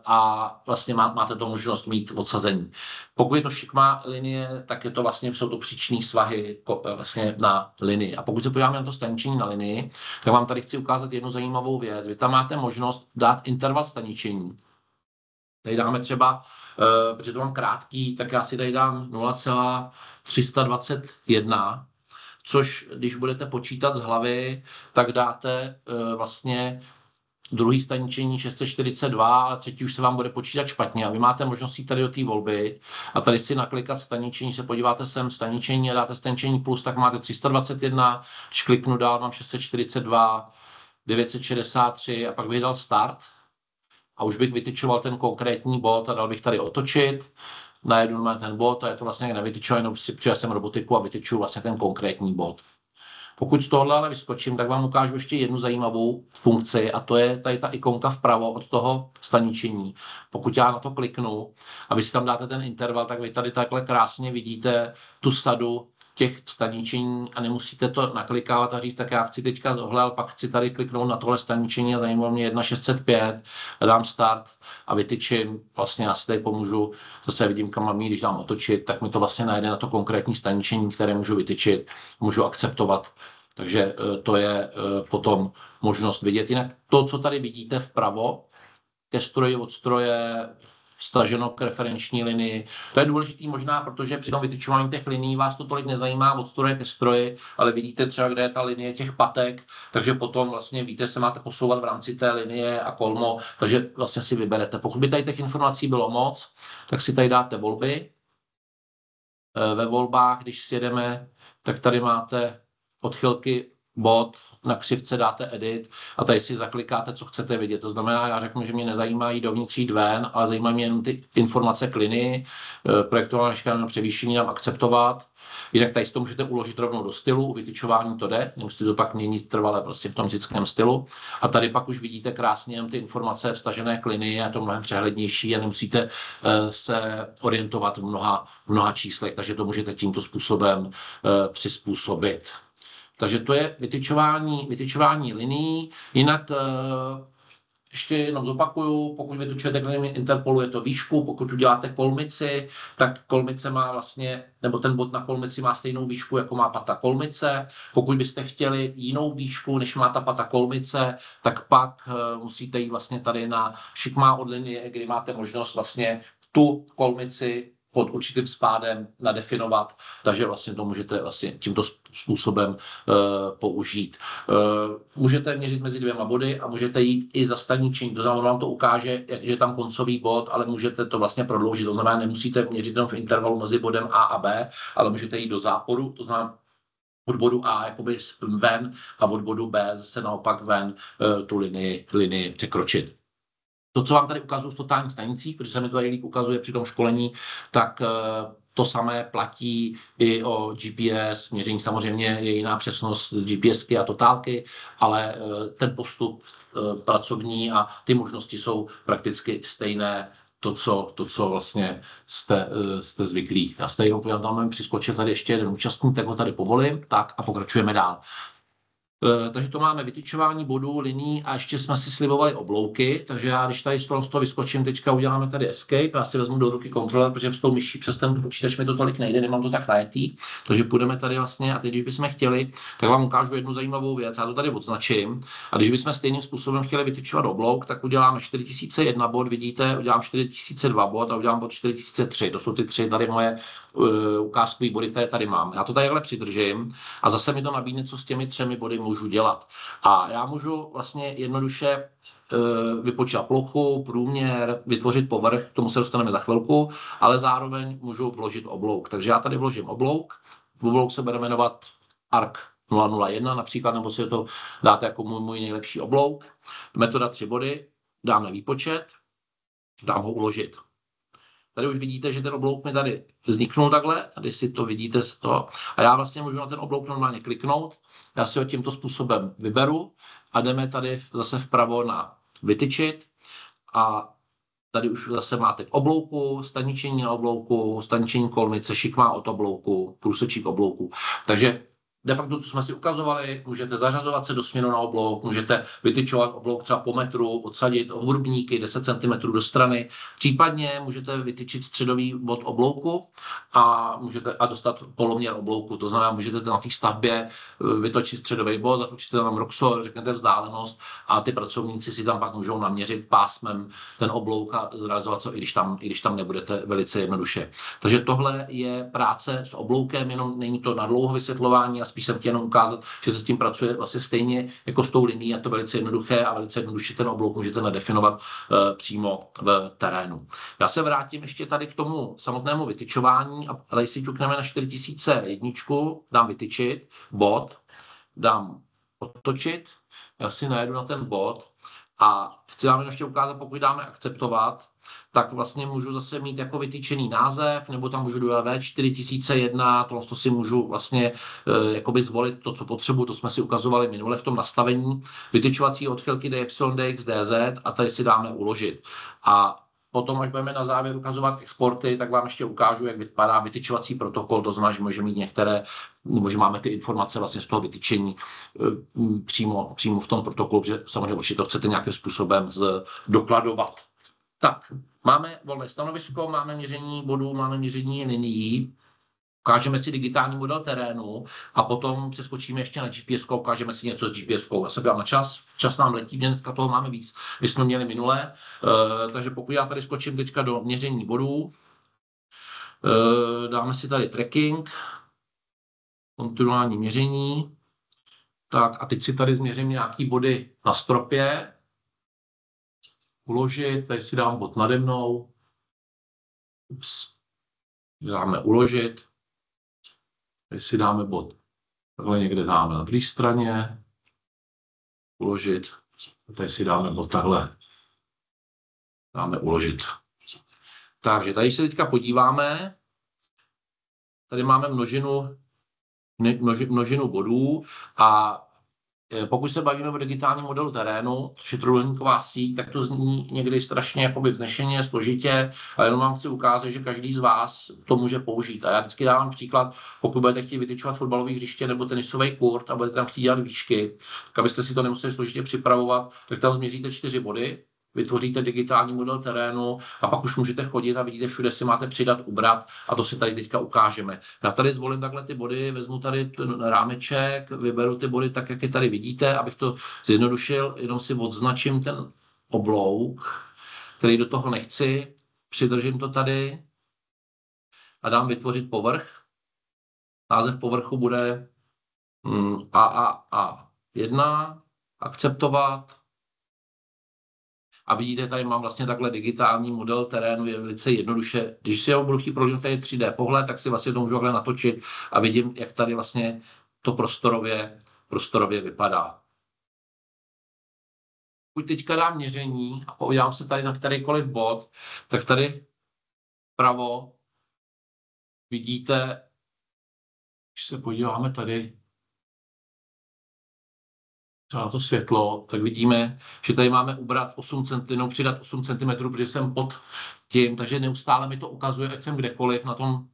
a vlastně máte to možnost mít odsazení. Pokud je to šikmá linie, tak je to vlastně, jsou to příčné svahy vlastně na linii. A pokud se podíváme na to staničení na linii, tak vám tady chci ukázat jednu zajímavou věc. Vy tam máte možnost dát interval staničení. Tady dáme třeba, protože to mám krátký, tak já si tady dám 0,321, což když budete počítat z hlavy, tak dáte vlastně druhý staničení 642, ale třetí už se vám bude počítat špatně. A vy máte možnost jít tady do té volby a tady si naklikat staničení, se podíváte sem staničení a dáte staničení plus, tak máte 321, když kliknu dál, mám 642, 963 a pak bych dal start a už bych vytyčoval ten konkrétní bod a dal bych tady otočit. Najedu na ten bod a je to vlastně nevytyčuji, jenom si přijel jsem robotiku a vytyčuju vlastně ten konkrétní bod. Pokud z tohohle ale vyskočím, tak vám ukážu ještě jednu zajímavou funkci a to je tady ta ikonka vpravo od toho staničení. Pokud já na to kliknu a vy si tam dáte ten interval, tak vy tady takhle krásně vidíte tu sadu těch staničení a nemusíte to naklikávat a říct, tak já chci teďka tohle, ale pak chci tady kliknout na tohle staničení a zajímalo mě 1,605, dám start a vytyčím, vlastně já si tady pomůžu, zase vidím, kam mám jít, když dám otočit, tak mi to vlastně najde na to konkrétní staničení, které můžu vytyčit, můžu akceptovat. Takže to je potom možnost vidět. Jinak to, co tady vidíte vpravo, ke stroji od stroje, vztaženo k referenční linii. To je důležitý možná, protože při tom vytyčování těch linií vás to tolik nezajímá od stroje ke stroji, ale vidíte třeba, kde je ta linie těch patek, takže potom vlastně víte, se máte posouvat v rámci té linie a kolmo, takže vlastně si vyberete. Pokud by tady těch informací bylo moc, tak si tady dáte volby. Ve volbách, když sjedeme, tak tady máte odchylky bod, na křivce dáte edit a tady si zaklikáte, co chcete vidět. To znamená, já řeknu, že mě nezajímají dovnitř jít ven, ale zajímají mě jenom ty informace k linii, projektované na převýšení, dám akceptovat. Jinak tady si to můžete uložit rovnou do stylu, vytyčování to jde, nemusíte to pak měnit trvale prostě v tom vždyckém stylu. A tady pak už vidíte krásně jenom ty informace vstažené k linii, je to mnohem přehlednější a nemusíte se orientovat v mnoha číslech, takže to můžete tímto způsobem přizpůsobit. Takže to je vytyčování linií. Jinak ještě jenom zopakuju, pokud vytyčujete linii Interpolu, je to výšku, pokud uděláte kolmici, tak kolmice má vlastně, nebo ten bod na kolmici má stejnou výšku, jako má pata kolmice. Pokud byste chtěli jinou výšku, než má ta pata kolmice, tak pak musíte jít vlastně tady na šikmá od linie, kdy máte možnost vlastně tu kolmici pod určitým spádem nadefinovat, takže vlastně to můžete vlastně tímto způsobem použít. Můžete měřit mezi dvěma body a můžete jít i za staničení, to znamená, vám to ukáže, že je tam koncový bod, ale můžete to vlastně prodloužit, to znamená, nemusíte měřit jenom v intervalu mezi bodem A a B, ale můžete jít do záporu, to znamená, od bodu A jakoby ven a od bodu B zase naopak ven tu linii překročit. To, co vám tady ukazuju z totální stanicí, protože se mi to tady líp ukazuje při tom školení, tak to samé platí i o GPS. Měření samozřejmě je jiná přesnost GPSky a totálky, ale ten postup pracovní a ty možnosti jsou prakticky stejné. To, co vlastně jste zvyklí. Já jste jenom tam přiskočil tady ještě jeden účastník, tak ho tady povolím, tak a pokračujeme dál. Takže to máme vytyčování bodů, linií a ještě jsme si slibovali oblouky, takže já když tady z toho vyskočím, teďka uděláme tady escape, já si vezmu do ruky kontroler, protože s tou myší přes ten počítač mi to tolik nejde, nemám to tak najetý, takže půjdeme tady vlastně a teď, když bychom chtěli, tak vám ukážu jednu zajímavou věc, já to tady odznačím a když bychom stejným způsobem chtěli vytyčovat oblouk, tak uděláme 4001 bod, vidíte, udělám 4002 bod a udělám bod 4003, to jsou ty tři tady moje ukázkové body, které tady mám. Já to tadyhle přidržím a zase mi to nabídne, co s těmi třemi body můžu dělat. A já můžu vlastně jednoduše vypočítat plochu, průměr, vytvořit povrch, k tomu se dostaneme za chvilku, ale zároveň můžu vložit oblouk. Takže já tady vložím oblouk, oblouk se bude jmenovat ARC 001 například, nebo si to dáte jako můj nejlepší oblouk. Metoda 3 body, dáme výpočet, dám ho uložit. Tady už vidíte, že ten oblouk mi tady vzniknul takhle, tady si to vidíte z toho. A já vlastně můžu na ten oblouk normálně kliknout, já si ho tímto způsobem vyberu a jdeme tady zase vpravo na vytyčit a tady už zase máte k oblouku, staničení na oblouku, staničení kolmice, šikmá od oblouku, průsečík oblouku. Takže de facto, co jsme si ukazovali, můžete zařazovat se do směnu na oblouk, můžete vytyčovat oblouk třeba po metru, odsadit obrubníky 10 cm do strany, případně můžete vytyčit středový bod oblouku a dostat poloměr oblouku. To znamená, můžete na té stavbě vytočit středový bod, započítáte tam roxor, řeknete vzdálenost a ty pracovníci si tam pak můžou naměřit pásmem ten oblouk a zrealizovat to, i když tam nebudete velice jednoduše. Takže tohle je práce s obloukem, jenom není to na dlouho vysvětlování, spíš jsem chtěl jenom ukázat, že se s tím pracuje vlastně stejně jako s tou linií, je to velice jednoduché a velice jednoduše ten oblouk můžete nadefinovat přímo v terénu. Já se vrátím ještě tady k tomu samotnému vytyčování a tady si ťukneme na 4001, dám vytyčit, bod, dám otočit, já si najedu na ten bod a chci vám ještě ukázat, pokud dáme akceptovat, tak vlastně můžu zase mít jako vytyčený název, nebo tam můžu dodat V4001, to si můžu vlastně jakoby zvolit to, co potřebuji, to jsme si ukazovali minule v tom nastavení, vytyčovací odchylky DY, DX, DZ a tady si dáme uložit. A potom, až budeme na závěr ukazovat exporty, tak vám ještě ukážu, jak vypadá vytyčovací protokol, to znamená, že můžeme mít některé, nebo že máme ty informace vlastně z toho vytyčení přímo v tom protokolu, že samozřejmě určitě to chcete nějakým způsobem dokladovat. Tak, máme volné stanovisko, máme měření bodů, máme měření linií, ukážeme si digitální model terénu a potom přeskočíme ještě na GPS, ukážeme si něco s GPS. Já se dám na čas, čas nám letí, dneska toho máme víc, než jsme měli minule, takže pokud já tady skočím teďka do měření bodů, dáme si tady tracking, kontinuální měření, tak a teď si tady změřím nějaký body na stropě, uložit, tady si dám bod nade mnou, dáme uložit, tady si dáme bod Takhle někde dáme na druhé straně. Uložit. Tady si dáme bod takhle. Dáme uložit. Takže tady se teďka podíváme. Tady máme množinu bodů a pokud se bavíme o digitálním modelu terénu, což je trojúhelníková síť, tak to zní někdy strašně jakoby vznešeně, složitě, ale jenom vám chci ukázat, že každý z vás to může použít. A já vždycky dávám příklad, pokud budete chtít vytyčovat fotbalové hřiště nebo tenisový kurt a budete tam chtít dělat výšky, tak abyste si to nemuseli složitě připravovat, tak tam změříte 4 body, vytvoříte digitální model terénu a pak už můžete chodit a vidíte všude si máte přidat, ubrat a to si tady teďka ukážeme. Já tady zvolím takhle ty body, vezmu tady ten rámeček, vyberu ty body tak, jak je tady vidíte, abych to zjednodušil, jenom si odznačím ten oblouk, který do toho nechci, přidržím to tady a dám vytvořit povrch. Název povrchu bude AAA1, akceptovat. A vidíte, tady mám vlastně takhle digitální model terénu, je velice jednoduše. Když si ho budu chtít prohlídnout tady 3D pohled, tak si vlastně to můžu takhle natočit a vidím, jak tady vlastně to prostorově vypadá. Pokud teďka dám měření a podívám se tady na kterýkoliv bod, tak tady vpravo vidíte, když se podíváme tady na to světlo, tak vidíme, že tady máme ubrat 8 cm, přidat 8 cm, protože jsem pod tím, takže neustále mi to ukazuje, ať jsem kdekoliv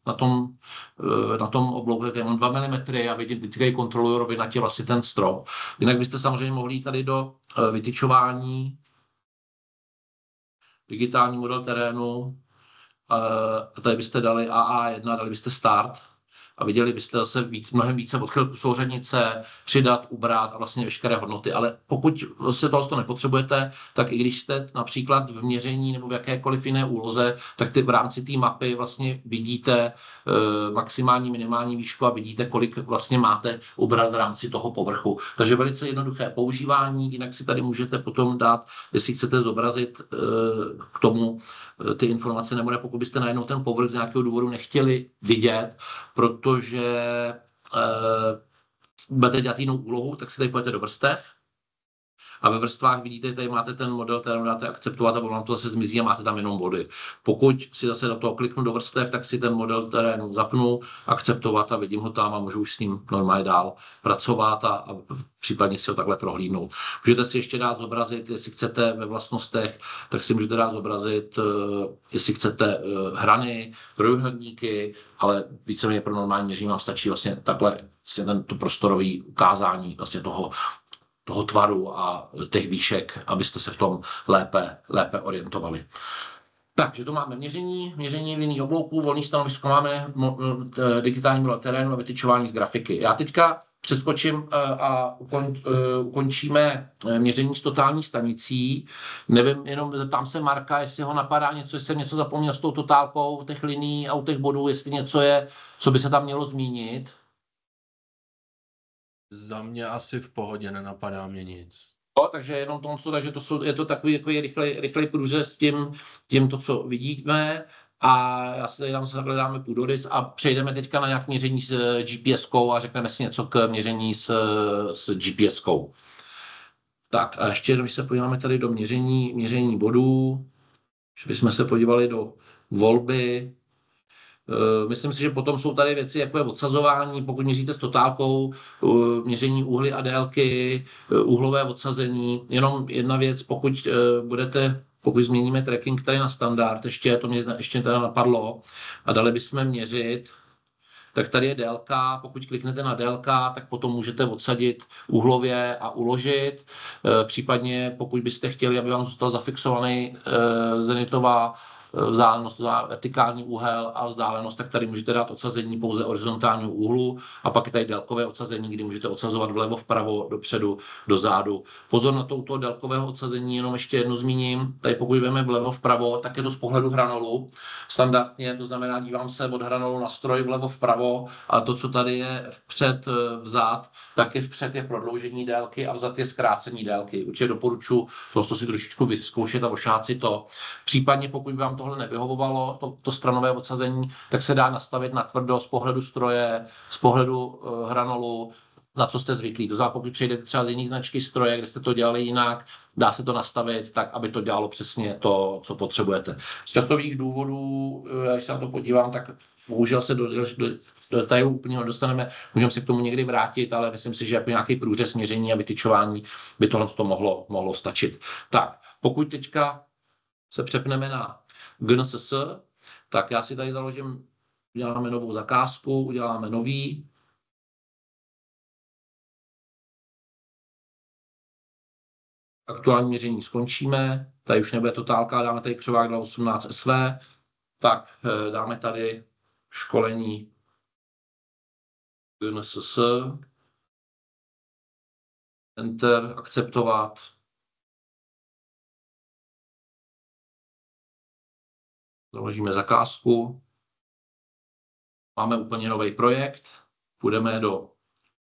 na tom oblouku, tak mám 2 mm a vidím, vždycky kontroluji rovinatě vlastně ten strop. Jinak byste samozřejmě mohli jít tady do vytyčování, digitální model terénu, a tady byste dali AA1, dali byste start, a viděli byste zase mnohem více odchylku souřadnice, přidat, ubrat a vlastně veškeré hodnoty. Ale pokud se to nepotřebujete, tak i když jste například v měření nebo v jakékoliv jiné úloze, tak v rámci té mapy vlastně vidíte maximální, minimální výšku a vidíte, kolik vlastně máte ubrat v rámci toho povrchu. Takže velice jednoduché používání, jinak si tady můžete potom dát, jestli chcete zobrazit k tomu ty informace, nebo pokud byste najednou ten povrch z nějakého důvodu nechtěli vidět, protože budete dělat jinou úlohu, tak si tady pojďte do vrstev a ve vrstvách vidíte, tady máte ten model, který dáte akceptovat a vám to zase zmizí a máte tam jenom body. Pokud si zase do toho kliknu do vrstev, tak si ten model terénu zapnu, akceptovat a vidím ho tam a můžu už s ním normálně dál pracovat a případně si ho takhle prohlídnout. Můžete si ještě dát zobrazit, jestli chcete ve vlastnostech, tak si můžete dát zobrazit, jestli chcete hrany, trojúhelníky, ale víceméně pro normální měření vám stačí vlastně takhle to prostorový ukázání vlastně toho tvaru a těch výšek, abyste se v tom lépe orientovali. Takže to máme měření jiných oblouků, volný stanovisko máme, digitální model terénu a vytyčování z grafiky. Já teďka přeskočím a ukončíme měření s totální stanicí. Nevím, jenom zeptám se Marka, jestli ho napadá něco, jestli jsem něco zapomněl s tou totálkou, těch linií a u těch bodů, jestli něco je, co by se tam mělo zmínit. Za mě asi v pohodě, nenapadá mě nic. No, takže jenom takže je to takový rychlej průřez tím to, co vidíme. A já si tady dáme půdorys a přejdeme teďka na nějaké měření s GPS-kou a řekneme si něco k měření s GPS-kou. Tak a ještě, když se podíváme tady do měření bodů, že bychom se podívali do volby. Myslím si, že potom jsou tady věci, jako je odsazování, pokud měříte s totálkou, měření úhly a délky, úhlové odsazení. Jenom jedna věc, pokud změníme tracking tady na standard, ještě teda napadlo a dali bychom měřit, tak tady je délka, pokud kliknete na délka, tak potom můžete odsadit úhlově a uložit. Případně pokud byste chtěli, aby vám zůstal zafixovaný zenitová vzdálenost, vertikální úhel a vzdálenost, tak tady můžete dát odsazení pouze horizontálního úhlu a pak je tady délkové odsazení, kdy můžete odsazovat vlevo, vpravo, dopředu, dozadu. Pozor na touto délkového odsazení, jenom ještě jedno zmíním. Tady pokud jdeme vlevo, vpravo, tak je to z pohledu hranolu. Standardně, to znamená, dívám se od hranolu na stroj vlevo, vpravo a to, co tady je vpřed, vzad, tak je vpřed je prodloužení délky a vzad je zkrácení délky. Určitě doporučuji to si trošičku vyzkoušet a ošát si to. Případně pokud by vám tohle nevyhovovalo, to stranové odsazení, tak se dá nastavit na tvrdo z pohledu stroje, z pohledu hranolu, na co jste zvyklí. To znamená, pokud přejdete třeba z jiné značky stroje, kde jste to dělali jinak, dá se to nastavit tak, aby to dělalo přesně to, co potřebujete. Z časových důvodů, když se na to podívám, tak bohužel se do detailů úplně dostaneme, můžeme se k tomu někdy vrátit, ale myslím si, že jako nějaký průřez měření a vytyčování by tohle mohlo stačit. Tak, pokud teďka se přepneme na GNSS, tak já si tady založím, uděláme novou zakázku, uděláme nový. Aktuální měření skončíme, tady už nebude totálka, dáme tady křovák 218 SV, tak dáme tady školení GNSS, Enter, akceptovat. Založíme zakázku. Máme úplně nový projekt. Půjdeme do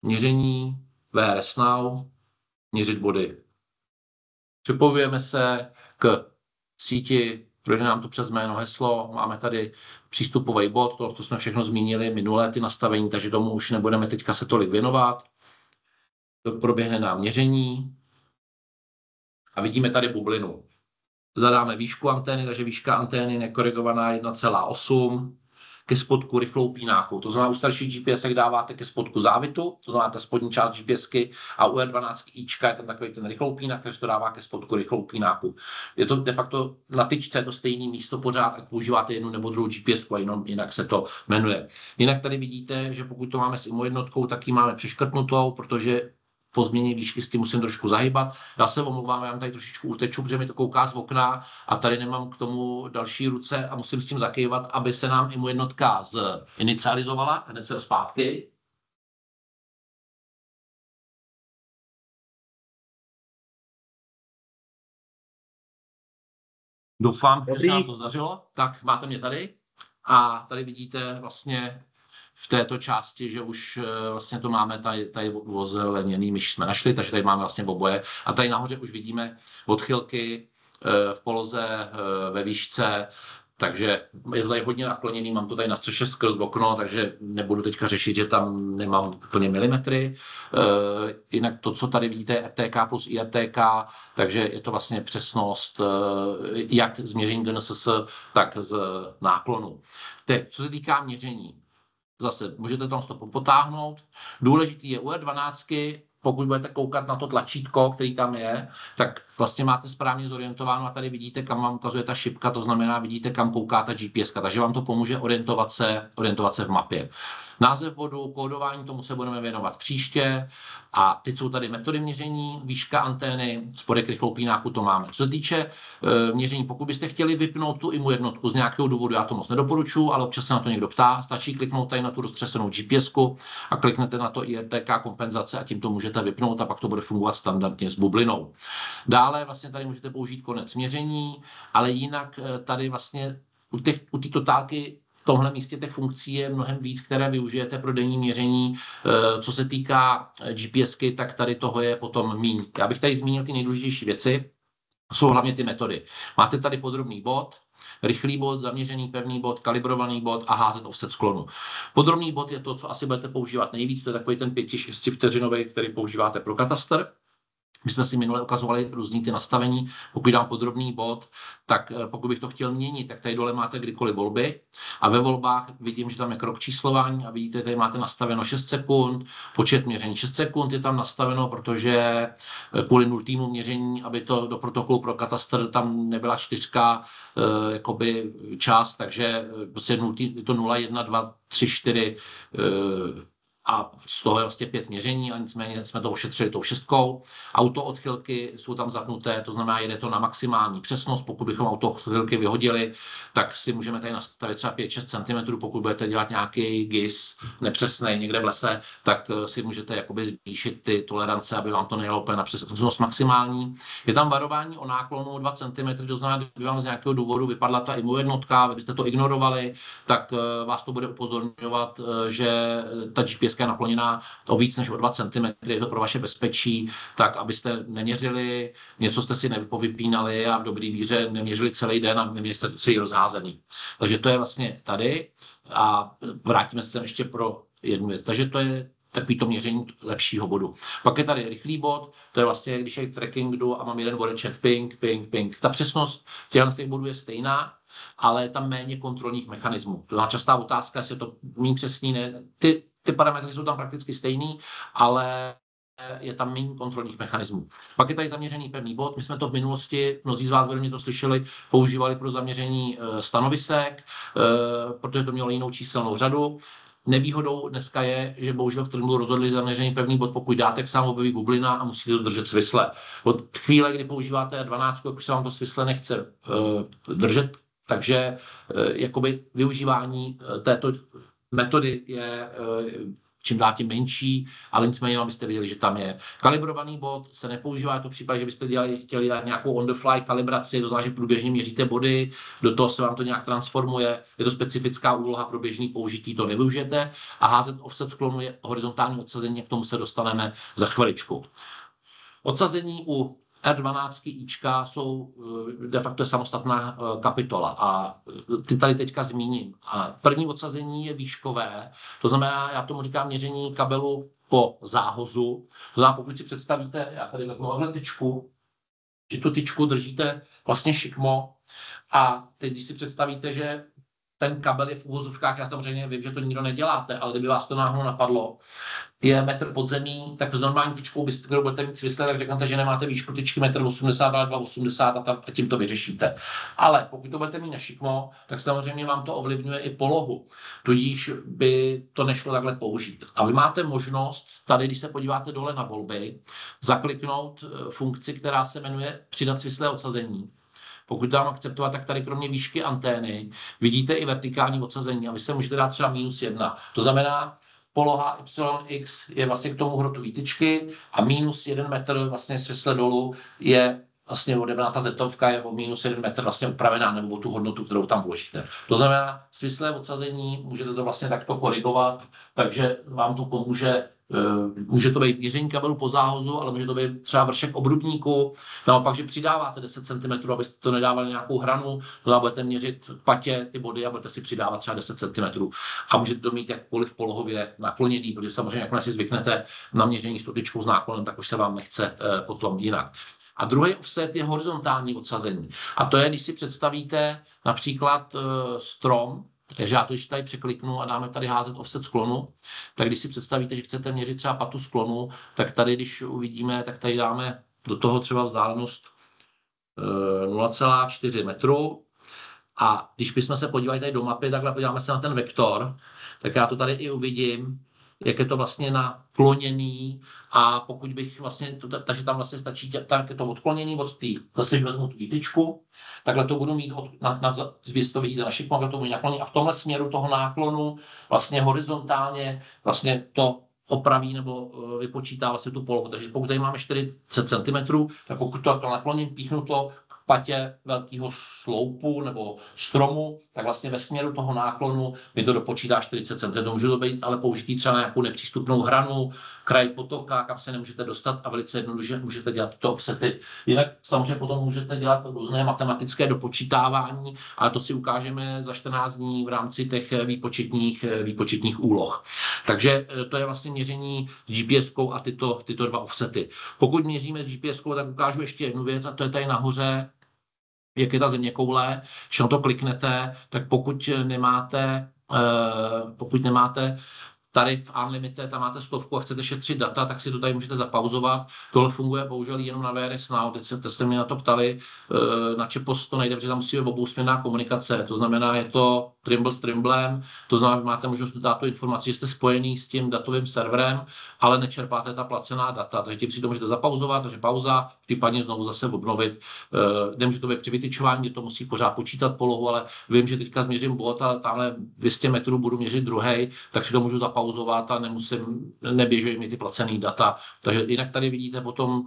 měření, VRS Now, měřit body. Připojujeme se k síti, projde nám to přes jméno, heslo. Máme tady přístupový bod, to, co jsme všechno zmínili minulé ty nastavení, takže tomu už nebudeme teďka se tolik věnovat. Proběhne nám měření a vidíme tady bublinu. Zadáme výšku antény, takže výška antény nekorigovaná 1,8 ke spodku rychlou pínákou. To znamená, u starších GPS dáváte ke spodku závitu, to znamená ta spodní část GPSky, a u R12 ička je tam takový ten rychlou pínák, takže to dává ke spodku rychlou pínáku. Je to de facto na tyčce to stejné místo pořád, ať používáte jednu nebo druhou GPSku a jinak se to jmenuje. Jinak tady vidíte, že pokud to máme s IMO jednotkou, tak ji máme přeškrtnutou, protože po změně výšky s tím musím trošku zahybat. Já se omlouvám, já mám tady trošičku uteču, protože mi to kouká z okna a tady nemám k tomu další ruce a musím s tím zakývat, aby se nám IMO jednotka zinicializovala. Hned se zpátky. Doufám, že se nám to zdařilo. Tak, máte mě tady. A tady vidíte vlastně v této části, že už vlastně to máme tady ozeleněný myš jsme našli, takže tady máme vlastně oboje. A tady nahoře už vidíme odchylky v poloze, ve výšce, takže je to tady hodně nakloněný, mám to tady na střeše skrz okno, takže nebudu teďka řešit, že tam nemám úplně milimetry. Jinak to, co tady vidíte, je RTK plus IRTK, takže je to vlastně přesnost jak z měření GNSS, tak z náklonu. Teď, co se týká měření, zase můžete tam to potáhnout. Důležitý je u R12, pokud budete koukat na to tlačítko, který tam je, tak vlastně máte správně zorientováno a tady vidíte, kam vám ukazuje ta šipka, to znamená, vidíte, kam kouká ta GPS, takže vám to pomůže orientovat se v mapě. Název bodu, kódování, tomu se budeme věnovat příště. A teď jsou tady metody měření, výška antény, spodek rychlou pínáku, to máme. Co se týče měření, pokud byste chtěli vypnout tu IMO jednotku z nějakého důvodu, já to moc nedoporučuji, ale občas se na to někdo ptá, stačí kliknout tady na tu roztřesenou GPSku a kliknete na to IRTK kompenzace a tím to můžete vypnout a pak to bude fungovat standardně s bublinou. Dále vlastně tady můžete použít konec měření, ale jinak tady vlastně u té totálky v tomhle místě těch funkcí je mnohem víc, které využijete pro denní měření. Co se týká GPSky, tak tady toho je potom míň. Já bych tady zmínil ty nejdůležitější věci. Jsou hlavně ty metody. Máte tady podrobný bod, rychlý bod, zaměřený pevný bod, kalibrovaný bod a házet offset sklonu. Podrobný bod je to, co asi budete používat nejvíc, to je takový ten 5-6 vteřinový, který používáte pro katastr. My jsme si minule ukazovali různý ty nastavení. Pokud dám podrobný bod, tak pokud bych to chtěl měnit, tak tady dole máte kdykoliv volby. A ve volbách vidím, že tam je krok číslování a vidíte, tady máte nastaveno 6 sekund, počet měření 6 sekund je tam nastaveno, protože kvůli nultému měření, aby to do protokolu pro katastr tam nebyla 4 jakoby čas, takže prostě nultý, je to 0, 1, 2, 3, 4 a z toho je vlastně 5 měření, a nicméně jsme to ošetřili tou 6. Auto odchylky jsou tam zapnuté, to znamená, jede to na maximální přesnost. Pokud bychom auto odchylky vyhodili, tak si můžeme tady nastavit třeba 5-6 cm. Pokud budete dělat nějaký GIS nepřesný někde v lese, tak si můžete jakoby zvýšit ty tolerance, aby vám to nejelo úplně na přesnost maximální. Je tam varování o náklonu 2 cm, to znamená, kdyby vám z nějakého důvodu vypadla ta IMO jednotka, kdybyste to ignorovali, tak vás to bude upozorňovat, že ta GPS je nakloněná o víc než o 2 cm, je to pro vaše bezpečí, tak abyste neměřili, něco jste si nevypínali a v dobrý víře neměřili celý den a neměli jste si rozházený. Takže to je vlastně tady a vrátíme se sem ještě pro jednu věc. Takže to je takový to měření lepšího bodu. Pak je tady rychlý bod, to je vlastně, když je tracking jdu a mám jeden bodeček, ping, ping, ping. Ta přesnost těch bodů je stejná, ale je tam méně kontrolních mechanismů. To je častá otázka, jestli je to méně přesný, ne. Ty parametry jsou tam prakticky stejný, ale je tam méně kontrolních mechanismů. Pak je tady zaměřený pevný bod. My jsme to v minulosti, mnozí z vás vědomě to slyšeli, používali pro zaměření stanovisek, protože to mělo jinou číselnou řadu. Nevýhodou dneska je, že bohužel v Trimble rozhodli zaměřený pevný bod, pokud dáte, tak se vám objeví bublina a musíte to držet svisle. Od chvíle, kdy používáte 12, už se vám to svisle nechce držet, takže jakoby využívání této metody je čím dál tím menší, ale nicméně abyste viděli, že tam je. Kalibrovaný bod se nepoužívá, to v případě, že byste chtěli dát nějakou on-the-fly kalibraci, to znamená, že průběžně měříte body, do toho se vám to nějak transformuje, je to specifická úloha pro běžný použití, to nevyužijete a házet offset sklonu je horizontální odsazení, k tomu se dostaneme za chviličku. Odsazení u R12 Ička jsou de facto samostatná kapitola a ty tady teďka zmíním. A první odsazení je výškové, to znamená, já tomu říkám měření kabelu po záhozu. To znamená, pokud si představíte, já tady takovou tyčku, že tu tyčku držíte vlastně šikmo a teď, když si představíte, že ten kabel je v uvozovkách, já samozřejmě vím, že to nikdo neděláte, ale kdyby vás to náhodou napadlo, je metr pod zemí, tak s normální tyčkou byste, když budete mít svisle, tak řeknete, že nemáte výšku tyčky 1,80 m, ale 2,80 m a tím to vyřešíte. Ale pokud to budete mít na šikmo, tak samozřejmě vám to ovlivňuje i polohu. Tudíž by to nešlo takhle použít. A vy máte možnost, tady, když se podíváte dole na volby, zakliknout funkci, která se jmenuje přidat svislé odsazení. Pokud to mám akceptovat, tak tady kromě výšky antény vidíte i vertikální odsazení a vy se můžete dát třeba -1. To znamená, poloha YX je vlastně k tomu hrotu výtyčky a -1 metr vlastně svisle dolů je vlastně odebraná ta zetovka, je o -1 metr vlastně upravená nebo o tu hodnotu, kterou tam vložíte. To znamená, svislé odsazení můžete to vlastně takto korigovat, takže vám to pomůže. Může to být měření kabelu po záhozu, ale může to být třeba vršek obrubníku. Naopak, že přidáváte 10 cm, abyste to nedávali nějakou hranu, to budete měřit v patě ty body a budete si přidávat třeba 10 cm. A můžete to mít jakkoliv polohově nakloněný, protože samozřejmě jakmile si zvyknete na měření s tyčkou s náklonem, tak už se vám nechce potom jinak. A druhý offset je horizontální odsazení. A to je, když si představíte například strom, takže já to když tady překliknu a dáme tady házet offset sklonu, tak když si představíte, že chcete měřit třeba patu sklonu, tak tady, když uvidíme, tak tady dáme do toho třeba vzdálenost 0,4 metru. A když bychom se podívali tady do mapy, takhle podíváme se na ten vektor, tak já to tady i uvidím, jak je to vlastně nakloněný a pokud bych vlastně, takže tam vlastně stačí tak je to odklonění od té, zase vezmu tu výtyčku, takhle to budu mít to vidíte na šikmo, takhle to budu naklonění a v tomhle směru toho náklonu vlastně horizontálně vlastně to opraví nebo vypočítá vlastně tu polohu. Takže pokud tady máme 40 cm, tak pokud to nakloním, píchnu to k patě velkého sloupu nebo stromu, tak vlastně ve směru toho náklonu mi to dopočítá 40 cm. Může to být ale použitý třeba na nějakou nepřístupnou hranu, kraj potoka, kam se nemůžete dostat a velice jednoduše můžete dělat tyto offsety. Jinak samozřejmě potom můžete dělat různé matematické dopočítávání, ale to si ukážeme za 14 dní v rámci těch výpočetních úloh. Takže to je vlastně měření s GPS-kou a tyto dva offsety. Pokud měříme s GPS-kou, tak ukážu ještě jednu věc a to je tady nahoře, jak je ta zeměkoule. Když na to kliknete, tak pokud nemáte tarif Unlimited, tam máte 100 a chcete šetřit data, tak si to tady můžete zapauzovat. Tohle funguje bohužel jenom na VRS Now. Teď jste mě na to ptali, na Čepos to nejde, protože tam musí být obousměrná komunikace. To znamená, je to Trimble s Trimblem, to znamená, máte možnost dát tu informaci, že jste spojený s tím datovým serverem, ale nečerpáte ta placená data. Takže tím si to můžete zapauzovat, takže pauza, případně znovu zase obnovit. Nemůže to být při vytyčování, kde to musí pořád počítat polohu, ale vím, že teďka změřím bod a tamhle 200 metrů budu měřit druhej, tak si to můžu zapauzovat a neběží mi ty placený data. Takže jinak tady vidíte potom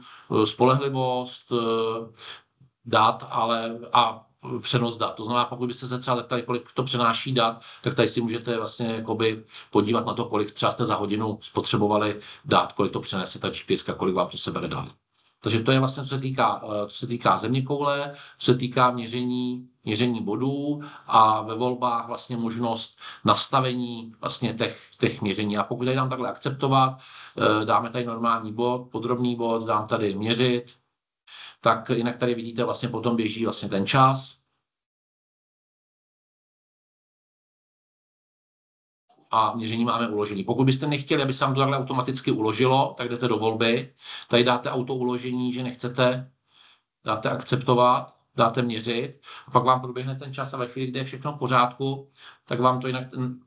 spolehlivost dat, a přenos dat. To znamená, pokud byste se třeba zeptali, kolik to přenáší dat, tak tady si můžete vlastně jakoby podívat na to, kolik třeba jste za hodinu spotřebovali dat, kolik to přenese ta GPS, kolik vám to sebere dál. Takže to je vlastně, co se týká zeměkoule, co se týká měření měření bodů a ve volbách vlastně možnost nastavení vlastně těch měření. A pokud tady dám takhle akceptovat, dáme tady normální bod, podrobný bod, dám tady měřit, tak jinak tady vidíte, vlastně potom běží vlastně ten čas. A měření máme uložený. Pokud byste nechtěli, aby se vám to takhle automaticky uložilo, tak jdete do volby, tady dáte auto uložení, že nechcete, dáte akceptovat, dáte měřit a pak vám proběhne ten čas a ve chvíli, kdy je všechno v pořádku, tak vám to jinak ten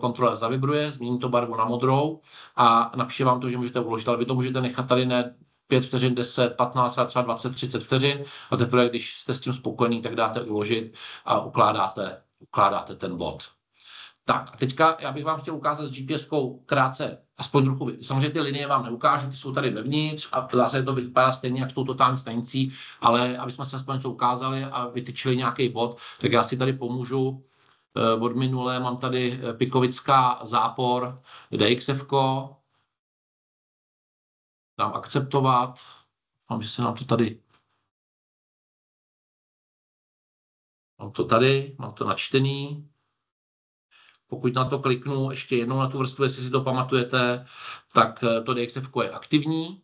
kontroler zavibruje, změní to barvu na modrou a napíše vám to, že můžete uložit, ale vy to můžete nechat tady ne 5 vteřin, 10, 15, třeba 20, 30 vteřin a teprve, když jste s tím spokojení, tak dáte uložit a ukládáte ten bod. Tak a teďka já bych vám chtěl ukázat s GPS-kou krátce, aspoň trochu, samozřejmě ty linie vám neukážu, ty jsou tady vevnitř a zase to vypadá stejně jak s tou totální stanicí, ale aby jsme se aspoň něco ukázali a vytyčili nějaký bod, tak já si tady pomůžu. Od minulé mám tady Pikovická zápor, DXF-ko, dám akceptovat, mám, že se nám to tady, mám to načtený. Pokud na to kliknu ještě jednou na tu vrstvu, jestli si to pamatujete, tak to DXF je aktivní.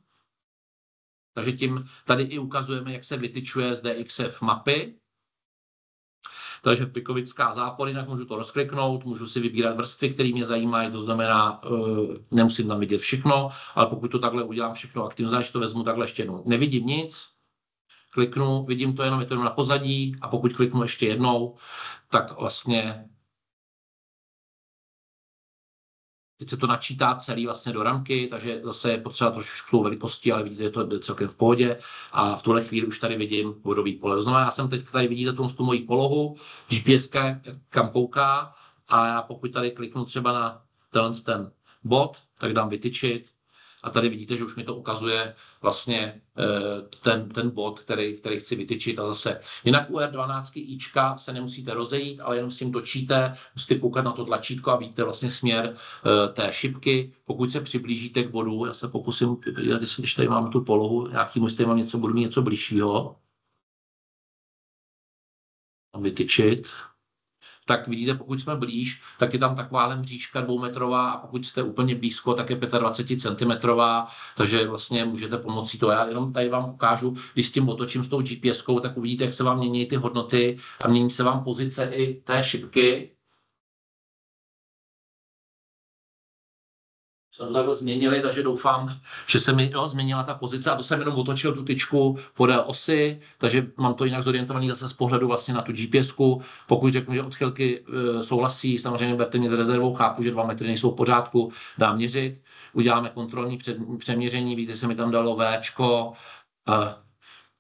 Takže tím tady i ukazujeme, jak se vytyčuje z DXF mapy. Takže Pikovická zápor, jinak můžu to rozkliknout, můžu si vybírat vrstvy, které mě zajímají, to znamená, nemusím tam vidět všechno, ale pokud to takhle udělám všechno aktivně, takže to vezmu takhle ještě jednou. Nevidím nic, kliknu, vidím to jenom, je to jenom na pozadí a pokud kliknu ještě jednou, tak vlastně teď se to načítá celý vlastně do ramky, takže zase je potřeba trošku velikosti, ale vidíte, že to je celkem v pohodě. A v tuhle chvíli už tady vidím bodový pole. To znamená, já jsem teď tady vidíte tu moji polohu, GPS kam kouká a já pokud tady kliknu třeba na ten bod, tak dám vytyčit. A tady vidíte, že už mi to ukazuje vlastně ten bod, který chci vytyčit a zase. Jinak u R12 ička se nemusíte rozejít, ale jenom s tím točíte, musíte koukat na to tlačítko a vidíte vlastně směr té šipky. Pokud se přiblížíte k bodu, já se pokusím, když tady mám tu polohu, tady mám budu mít něco bližšího. Vytyčit. Tak vidíte, pokud jsme blíž, tak je tam taková mřížka 2metrová a pokud jste úplně blízko, tak je 25 cm, takže vlastně můžete pomocí toho. Já jenom tady vám ukážu, když s tím otočím s tou GPS-kou, tak uvidíte, jak se vám mění ty hodnoty a mění se vám pozice i té šipky. Jsme to takhle změnili, takže doufám, že se mi změnila ta pozice a to jsem jenom otočil tu tyčku podél osy, takže mám to jinak zorientovaný zase z pohledu vlastně na tu GPS-ku. Pokud řeknu, že odchylky souhlasí, samozřejmě berte mě s rezervou, chápu, že 2 metry nejsou v pořádku, dám měřit, uděláme kontrolní přeměření, víte, se mi tam dalo Včko,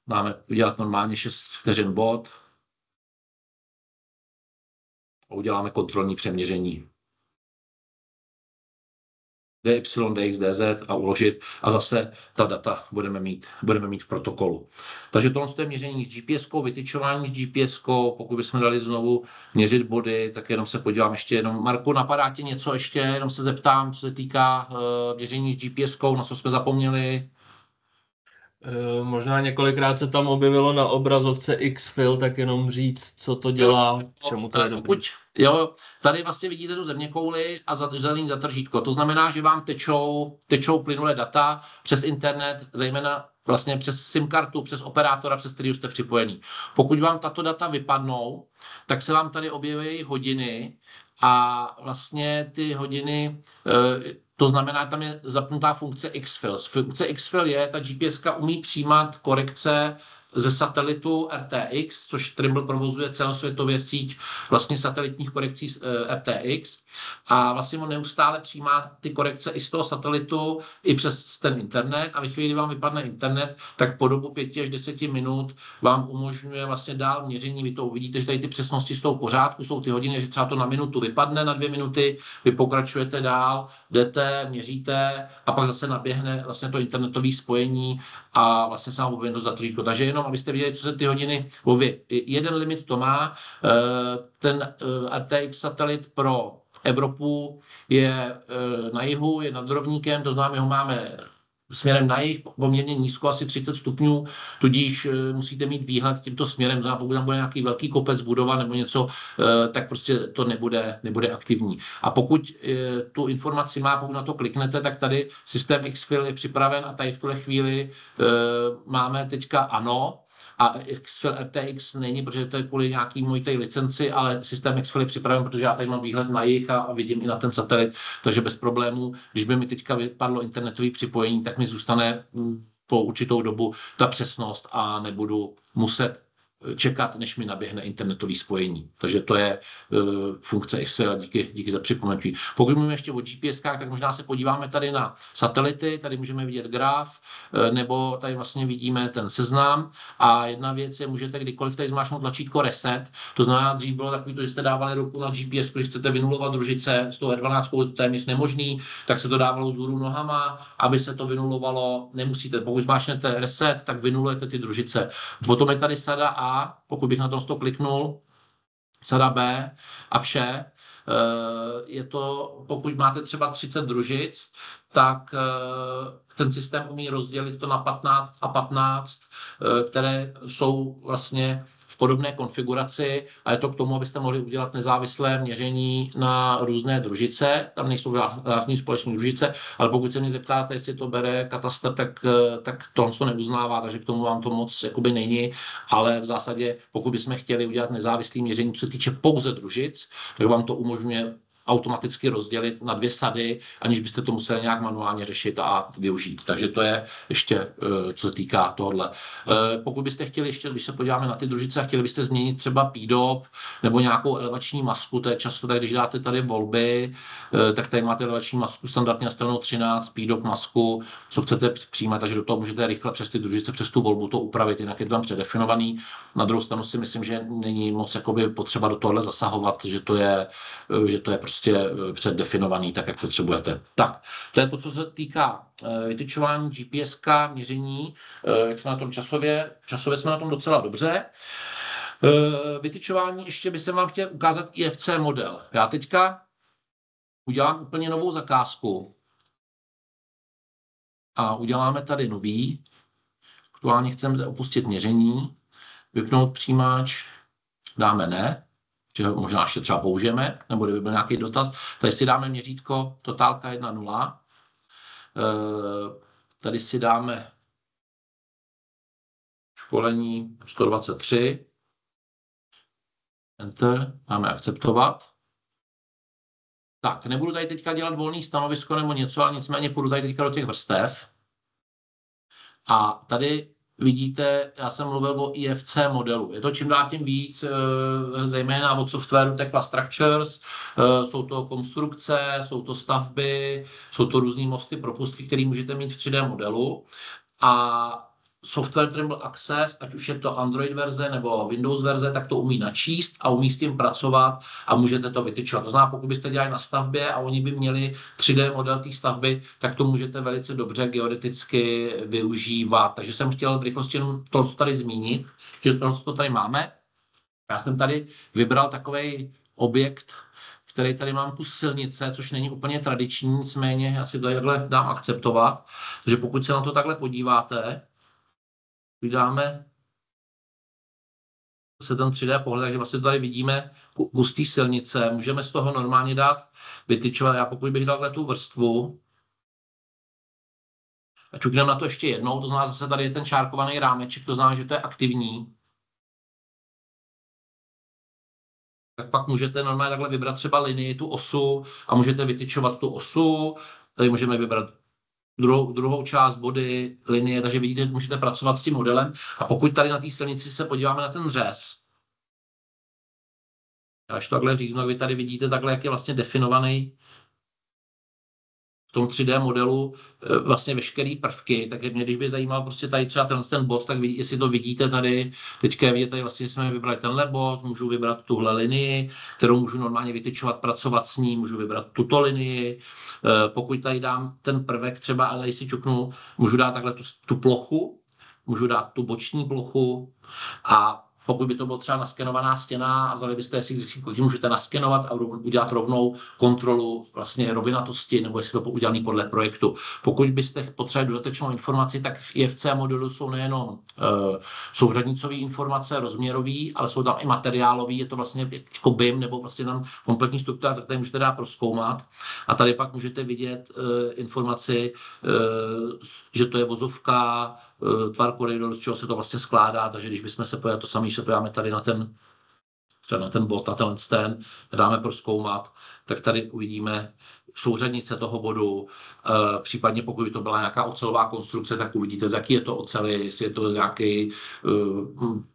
máme udělat normálně 6 vteřin bod a uděláme kontrolní přeměření. DY, DX, DZ a uložit a zase ta data budeme mít v protokolu. Takže tohle je měření s GPS-kou, vytyčování s GPS-kou, pokud bychom dali znovu měřit body, tak jenom se podívám ještě jenom. Marku, napadá ti něco ještě, jenom se zeptám, co se týká měření s GPS-kou, na co jsme zapomněli? Možná několikrát se tam objevilo na obrazovce Xfil, tak jenom říct, co to dělá, čemu to je dobrý. Jo, tady vlastně vidíte tu zeměkouli a zelený zatržítko. To znamená, že vám tečou plynulé data přes internet, zejména vlastně přes SIM kartu, přes operátora, přes který jste připojený. Pokud vám tato data vypadnou, tak se vám tady objeví hodiny a vlastně ty hodiny, to znamená, tam je zapnutá funkce Xfil. Funkce Xfil je, ta GPS-ka umí přijímat korekce ze satelitu RTX, což Trimble provozuje celosvětově síť vlastně satelitních korekcí RTX a vlastně on neustále přijímá ty korekce i z toho satelitu, i přes ten internet a ve chvíli, kdy vám vypadne internet, tak po dobu 5 až 10 minut vám umožňuje vlastně dál měření. Vy to uvidíte, že tady ty přesnosti jsou v pořádku, jsou ty hodiny, že třeba to na minutu vypadne, na 2 minuty, vy pokračujete dál, jdete, měříte a pak zase naběhne vlastně to internetové spojení a vlastně se vám objeví to zatržítko. Takže jenom, abyste viděli, co se ty hodiny loví. Jeden limit to má, ten RTX satelit pro Evropu je na jihu, je nad rovníkem, to znamená, my ho máme směrem na jih poměrně nízko, asi 30 stupňů, tudíž musíte mít výhled tímto směrem, pokud tam bude nějaký velký kopec budova nebo něco, tak prostě to nebude aktivní. A pokud tu informaci má, pokud na to kliknete, tak tady systém Xfil je připraven a tady v tuhle chvíli máme teďka ano, a Xfil RTX není, protože to je kvůli nějaký mojí té licenci, ale systém Xfil je připraven, protože já tady mám výhled na jih a vidím i na ten satelit, takže bez problémů, když by mi teďka vypadlo internetové připojení, tak mi zůstane po určitou dobu ta přesnost a nebudu muset čekat, než mi naběhne internetové spojení. Takže to je funkce Xfil, díky za připomenutí. Pokud mluvíme ještě o GPSkách, tak možná se podíváme tady na satelity, tady můžeme vidět graf, nebo tady vlastně vidíme ten seznam. A jedna věc je, můžete kdykoliv tady zmáčknout tlačítko reset, to znamená, dřív bylo takový to, že jste dávali ruku na GPS, když chcete vynulovat družice, s tou R12 je to téměř nemožný, tak se to dávalo vzhůru nohama, aby se to vynulovalo, nemusíte. Pokud zmáčknete reset, tak vynulujete ty družice. Potom je tady sada A, pokud bych na to kliknul, sada B a vše. Je to, pokud máte třeba 30 družic, tak ten systém umí rozdělit to na 15 a 15, které jsou vlastně v podobné konfiguraci a je to k tomu, abyste mohli udělat nezávislé měření na různé družice. Tam nejsou žádné společné družice, ale pokud se mě zeptáte, jestli to bere katastr, tak tohle to neuznává, takže k tomu vám to moc jakoby není, ale v zásadě, pokud bychom chtěli udělat nezávislé měření, co se týče pouze družic, tak vám to umožňuje automaticky rozdělit na 2 sady, aniž byste to museli nějak manuálně řešit a využít. Takže to je ještě, co se týká tohohle. Pokud byste chtěli ještě, když se podíváme na ty družice a chtěli byste změnit třeba PDOP nebo nějakou elevační masku, to je často tak, když dáte tady volby, tak tady máte elevační masku standardně nastavenou 13, PDOP masku, co chcete přijímat, takže do toho můžete rychle přes ty družice, přes tu volbu to upravit, jinak je to tam předefinovaný. Na druhou stranu si myslím, že není moc jakoby potřeba do tohle zasahovat, že to je prostě předdefinovaný tak, jak potřebujete. Tak, to je to, co se týká vytyčování GPSK, měření, jak jsme na tom časově jsme na tom docela dobře. Vytyčování ještě by se vám chtěl ukázat IFC model. Já teďka udělám úplně novou zakázku a uděláme tady nový. Aktuálně chceme opustit měření, vypnout přijímač, dáme ne, že ho možná ještě třeba použijeme, nebo kdyby byl nějaký dotaz. Tady si dáme měřítko totálka 1.0. Tady si dáme školení 123. Enter, dáme akceptovat. Tak, nebudu tady teďka dělat volný stanovisko nebo něco, ale nicméně půjdu tady teďka do těch vrstev. A tady vidíte, já jsem mluvil o IFC modelu. Je to čím dál tím víc, zejména od softwaru Tekla Structures, jsou to konstrukce, jsou to stavby, jsou to různý mosty, propustky, které můžete mít v 3D modelu. A software Trimble Access, ať už je to Android verze nebo Windows verze, tak to umí načíst a umí s tím pracovat a můžete to vytyčovat. To znamená, pokud byste dělali na stavbě a oni by měli 3D model té stavby, tak to můžete velice dobře geodeticky využívat. Takže jsem chtěl v rychlosti jenom to, co tady zmínit, že to tady máme. Já jsem tady vybral takový objekt, který tady mám kus silnice, což není úplně tradiční, nicméně já si to takhle dám akceptovat. Takže pokud se na to takhle podíváte, vydáme se ten 3D pohled, takže vlastně tady vidíme hustý silnice, můžeme z toho normálně dát vytyčovat. Já pokud bych dal tu vrstvu a čukneme na to ještě jednou, to znamená zase tady je ten čárkovaný rámeček, to znamená, že to je aktivní. Tak pak můžete normálně takhle vybrat třeba linii, tu osu a můžete vytyčovat tu osu. Tady můžeme vybrat druhou část body, linie, takže vidíte, můžete pracovat s tím modelem. A pokud tady na té silnici se podíváme na ten řez, až to takhle říknu, vy tady vidíte takhle, jak je vlastně definovaný v tom 3D modelu vlastně veškerý prvky, tak mě když by zajímal prostě tady třeba ten bod, tak jestli to vidíte tady, teďka je vidět, tady vlastně jsme vybrali tenhle bod, můžu vybrat tuhle linii, kterou můžu normálně vytyčovat, pracovat s ní, můžu vybrat tuto linii, pokud tady dám ten prvek třeba, ale si čuknu, můžu dát takhle tu plochu, můžu dát tu boční plochu a pokud by to bylo třeba naskenovaná stěna a vzali byste si zjistit, můžete naskenovat a udělat rovnou kontrolu vlastně rovinatosti, nebo jestli to udělané podle projektu. Pokud byste potřebovali dodatečnou informaci, tak v IFC modulu jsou nejenom souřadnicové informace, rozměrový, ale jsou tam i materiálový, je to vlastně jako BIM, nebo vlastně tam kompletní struktura, tady můžete dát prozkoumat. A tady pak můžete vidět informaci, že to je vozovka, tvar koridoru, z čeho se to vlastně skládá, takže když bychom se podívali, to samé se podíváme tady na ten, třeba na ten bod, na ten dáme prozkoumat, tak tady uvidíme souřadnice toho bodu, případně pokud by to byla nějaká ocelová konstrukce, tak uvidíte, z jaký je to ocely, jestli je to nějaký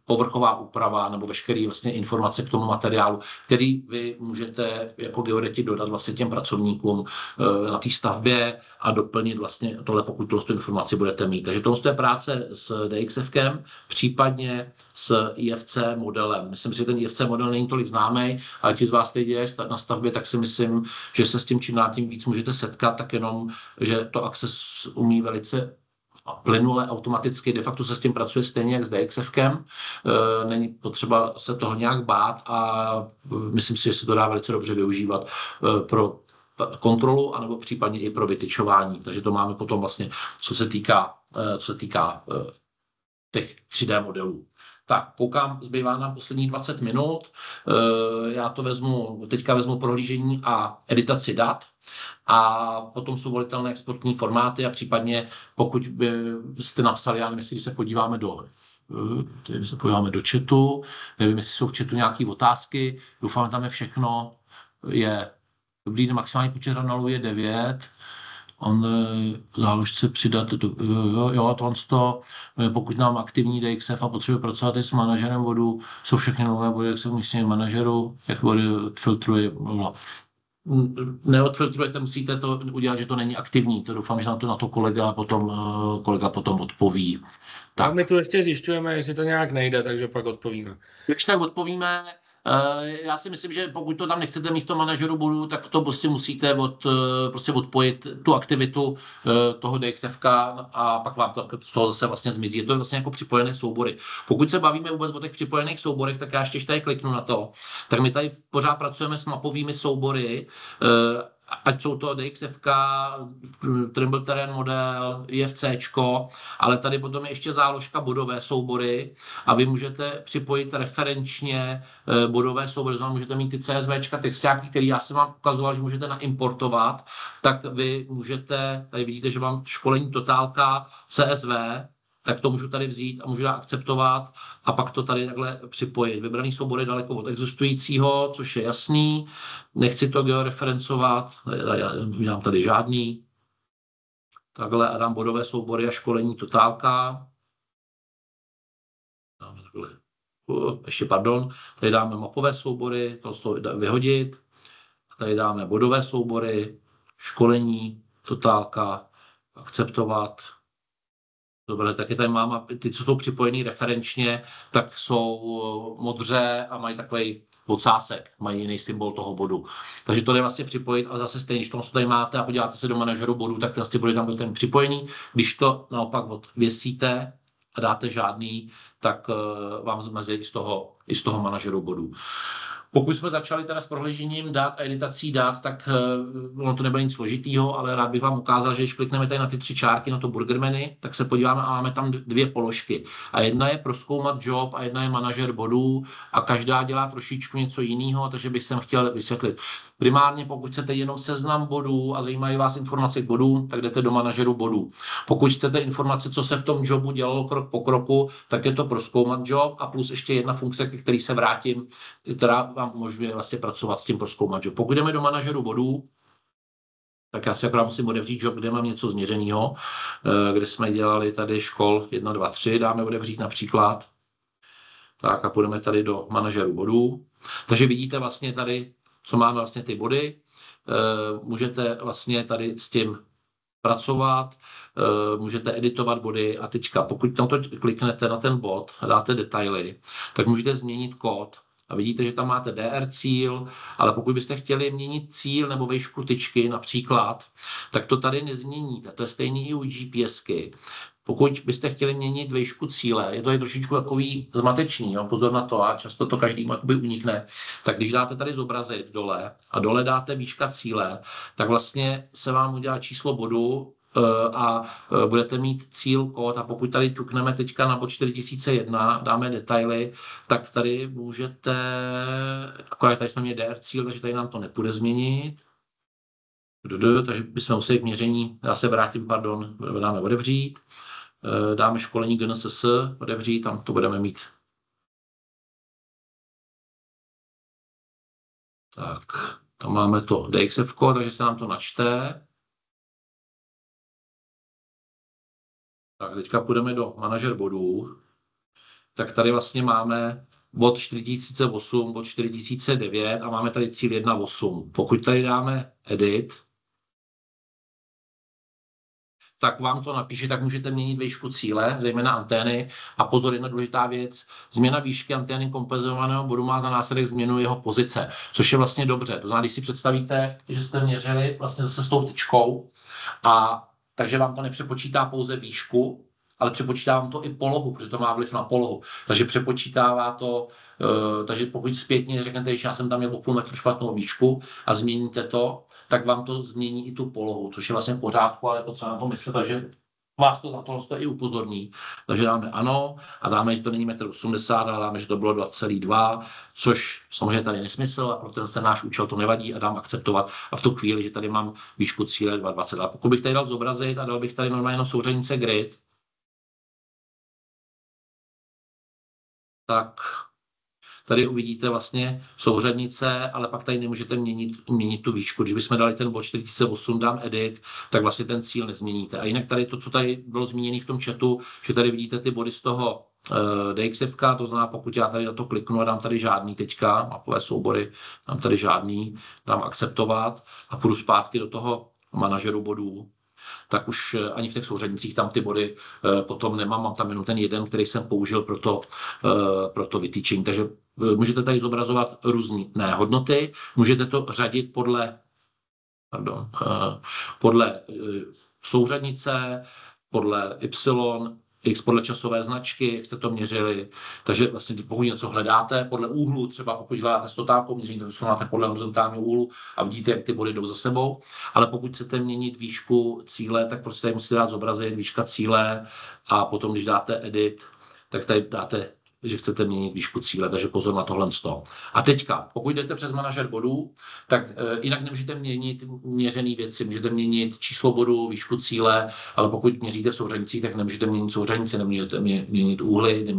povrchová úprava nebo veškeré vlastně informace k tomu materiálu, který vy můžete jako geodeti dodat vlastně těm pracovníkům na té stavbě a doplnit vlastně tohle, pokud tu informaci budete mít. Takže tohle je práce s DXFkem, případně s IFC modelem. Myslím si, že ten IFC model není tolik známý, ale ti z vás, kteří dělají na stavbě, tak si myslím, že se s tím čím dál tím víc můžete setkat, tak jenom, že to Access umí velice plynule, automaticky, de facto se s tím pracuje stejně jak s DXFkem. Není potřeba se toho nějak bát a myslím si, že se to dá velice dobře využívat pro kontrolu, anebo případně i pro vytyčování. Takže to máme potom vlastně, co se týká těch 3D modelů. Tak, koukám, zbývá nám poslední 20 minut. Já to teďka vezmu prohlížení a editaci dat. A potom jsou volitelné exportní formáty a případně, pokud byste napsali, já nevím, jestli se podíváme do chatu, nevím, jestli jsou v chatu nějaké otázky, doufám, tam je všechno, je dobrý, maximální počet ranalů je 9, on záložce přidat, pokud nám aktivní DXF a potřebuje pracovat i s manažerem bodu, jsou všechny nové body, jak se umístění manažeru, jak body odfiltruje, neodfiltrujete, musíte to udělat, že to není aktivní. To doufám, že na to kolega potom odpoví. Tak my tu ještě zjišťujeme, jestli to nějak nejde, takže pak odpovíme. Když tak odpovíme, já si myslím, že pokud to tam nechcete mít v tom manažeru bodu, tak to prostě musíte odpojit tu aktivitu toho DXFka a pak vám to z toho zase vlastně zmizí. Je to vlastně jako připojené soubory. Pokud se bavíme vůbec o těch připojených souborech, tak já ještě tady kliknu na to. Tak my tady pořád pracujeme s mapovými soubory, ať jsou to DXFka, Trimble Terrain model, IFCčko, ale tady potom je ještě záložka bodové soubory a vy můžete připojit referenčně bodové soubory, znamená, můžete mít ty CSVčka, textáky, který já jsem vám ukazoval, že můžete naimportovat, tak vy můžete, tady vidíte, že mám školení totálka CSV, tak to můžu tady vzít a můžu dát akceptovat a pak to tady takhle připojit. Vybraný soubor je daleko od existujícího, což je jasný. Nechci to georeferencovat, já udělám tady žádný. Takhle a dám bodové soubory a školení totálka. Dáme takhle. Tady dáme mapové soubory, to vyhodit. Tady dáme bodové soubory, školení totálka, akceptovat. Dobře, taky tady mám, ty, co jsou připojený referenčně, tak jsou modře a mají takový ocásek, mají jiný symbol toho bodu. Takže to jde vlastně připojit a zase stejně, když to tady máte a podíváte se do manažeru bodu, tak vlastně bude tam ten připojený. Když to naopak odvěsíte a dáte žádný, tak vám zmizí i z toho manažeru bodu. Pokud jsme začali teda s prohlížením dat a editací dat, tak ono to nebylo nic složitýho, ale rád bych vám ukázal, že když klikneme tady na ty 3 čárky, na to burgermeny, tak se podíváme a máme tam 2 položky. A jedna je prozkoumat job a jedna je manažer bodů a každá dělá trošičku něco jiného, takže bych sem chtěl vysvětlit. Primárně, pokud chcete jenom seznam bodů a zajímají vás informace k bodům, tak jdete do manažeru bodů. Pokud chcete informace, co se v tom jobu dělalo krok po kroku, tak je to prozkoumat job a plus ještě jedna funkce, ke který se vrátím, která vám umožňuje vlastně pracovat s tím prozkoumat job. Pokud jdeme do manažeru bodů, tak já si akorát musím otevřít job, kde mám něco změřeného, kde jsme dělali tady škol 1, 2, 3, dáme otevřít například. Tak a půjdeme tady do manažeru bodů. Takže vidíte vlastně tady, co máme vlastně ty body. Můžete vlastně tady s tím pracovat, můžete editovat body a teďka, pokud tam to kliknete na ten bod a dáte detaily, tak můžete změnit kód. A vidíte, že tam máte DR cíl, ale pokud byste chtěli měnit cíl nebo výšku tyčky například, tak to tady nezměníte. To je stejný i u GPSky. pokud byste chtěli měnit výšku cíle, je to trošičku takový zmatečný, jo? Pozor na to, a často to každému jakoby unikne, tak když dáte tady zobrazit dole a dole dáte výška cíle, tak vlastně se vám udělá číslo bodu a budete mít cíl kód a pokud tady ťukneme teďka na bod 4001, dáme detaily, tak tady můžete, akorát tady jsme měli DR cíl, takže tady nám to nepůjde změnit. Takže bychom museli k měření, já se vrátím, pardon, dáme otevřít, dáme školení GNSS, otevřít, tam to budeme mít. Tak, tam máme to DXF, takže se nám to načte. Tak, teďka půjdeme do manažer bodů. Tak tady vlastně máme bod 4008, bod 4009 a máme tady cíl 1.8. Pokud tady dáme edit, tak vám to napíše, tak můžete měnit výšku cíle, zejména antény. A pozor, jedna důležitá věc, změna výšky antény kompenzovaného bodu má za následek změnu jeho pozice, což je vlastně dobře. To znamená, když si představíte, že jste měřili vlastně zase s tou tyčkou, a takže vám to nepřepočítá pouze výšku, ale přepočítá vám to i polohu, protože to má vliv na polohu. Takže přepočítává to, takže pokud zpětně řeknete, že já jsem tam měl o půl metru špatnou výšku a změníte to, tak vám to změní i tu polohu, což je vlastně v pořádku, ale potřeba na to myslet, takže vás to na to i upozorní. Takže dáme ano a dáme, že to není 1,80 m, a dáme, že to bylo 2,2, což samozřejmě tady je nesmysl a pro ten náš účel to nevadí a dám akceptovat. A v tu chvíli, že tady mám výšku cíle 2,20. A pokud bych tady dal zobrazit a dal bych tady normálně souřadnice grid, tak tady uvidíte vlastně souřadnice, ale pak tady nemůžete měnit tu výšku. Když bychom dali ten bod 4008, dám edit, tak vlastně ten cíl nezměníte. A jinak tady to, co tady bylo zmíněné v tom chatu, že tady vidíte ty body z toho DXF, to znamená, pokud já tady na to kliknu a dám tady žádný teďka, mapové soubory, dám tady žádný, dám akceptovat a půjdu zpátky do toho manažeru bodů, tak už ani v těch souřadnicích tam ty body potom nemám, mám tam jenom ten jeden, který jsem použil pro to vytýčení. Takže můžete tady zobrazovat různé hodnoty, můžete to řadit podle souřadnice, podle Y, X podle časové značky, jak jste to měřili. Takže vlastně pokud něco hledáte podle úhlu, třeba pokud hledáte stotálkou měření, tak to máte podle horizontálního úhlu a vidíte, jak ty body jdou za sebou. Ale pokud chcete měnit výšku cíle, tak prostě tady musíte dát zobrazit výška cíle a potom, když dáte edit, tak tady dáte, že chcete měnit výšku cíle, takže pozor na tohle. A teďka, pokud jdete přes manažer bodů, tak jinak nemůžete měnit měřené věci, můžete měnit číslo bodů, výšku cíle, ale pokud měříte v souřadnicích, tak nemůžete měnit souřadnice, nemůžete měnit úhly,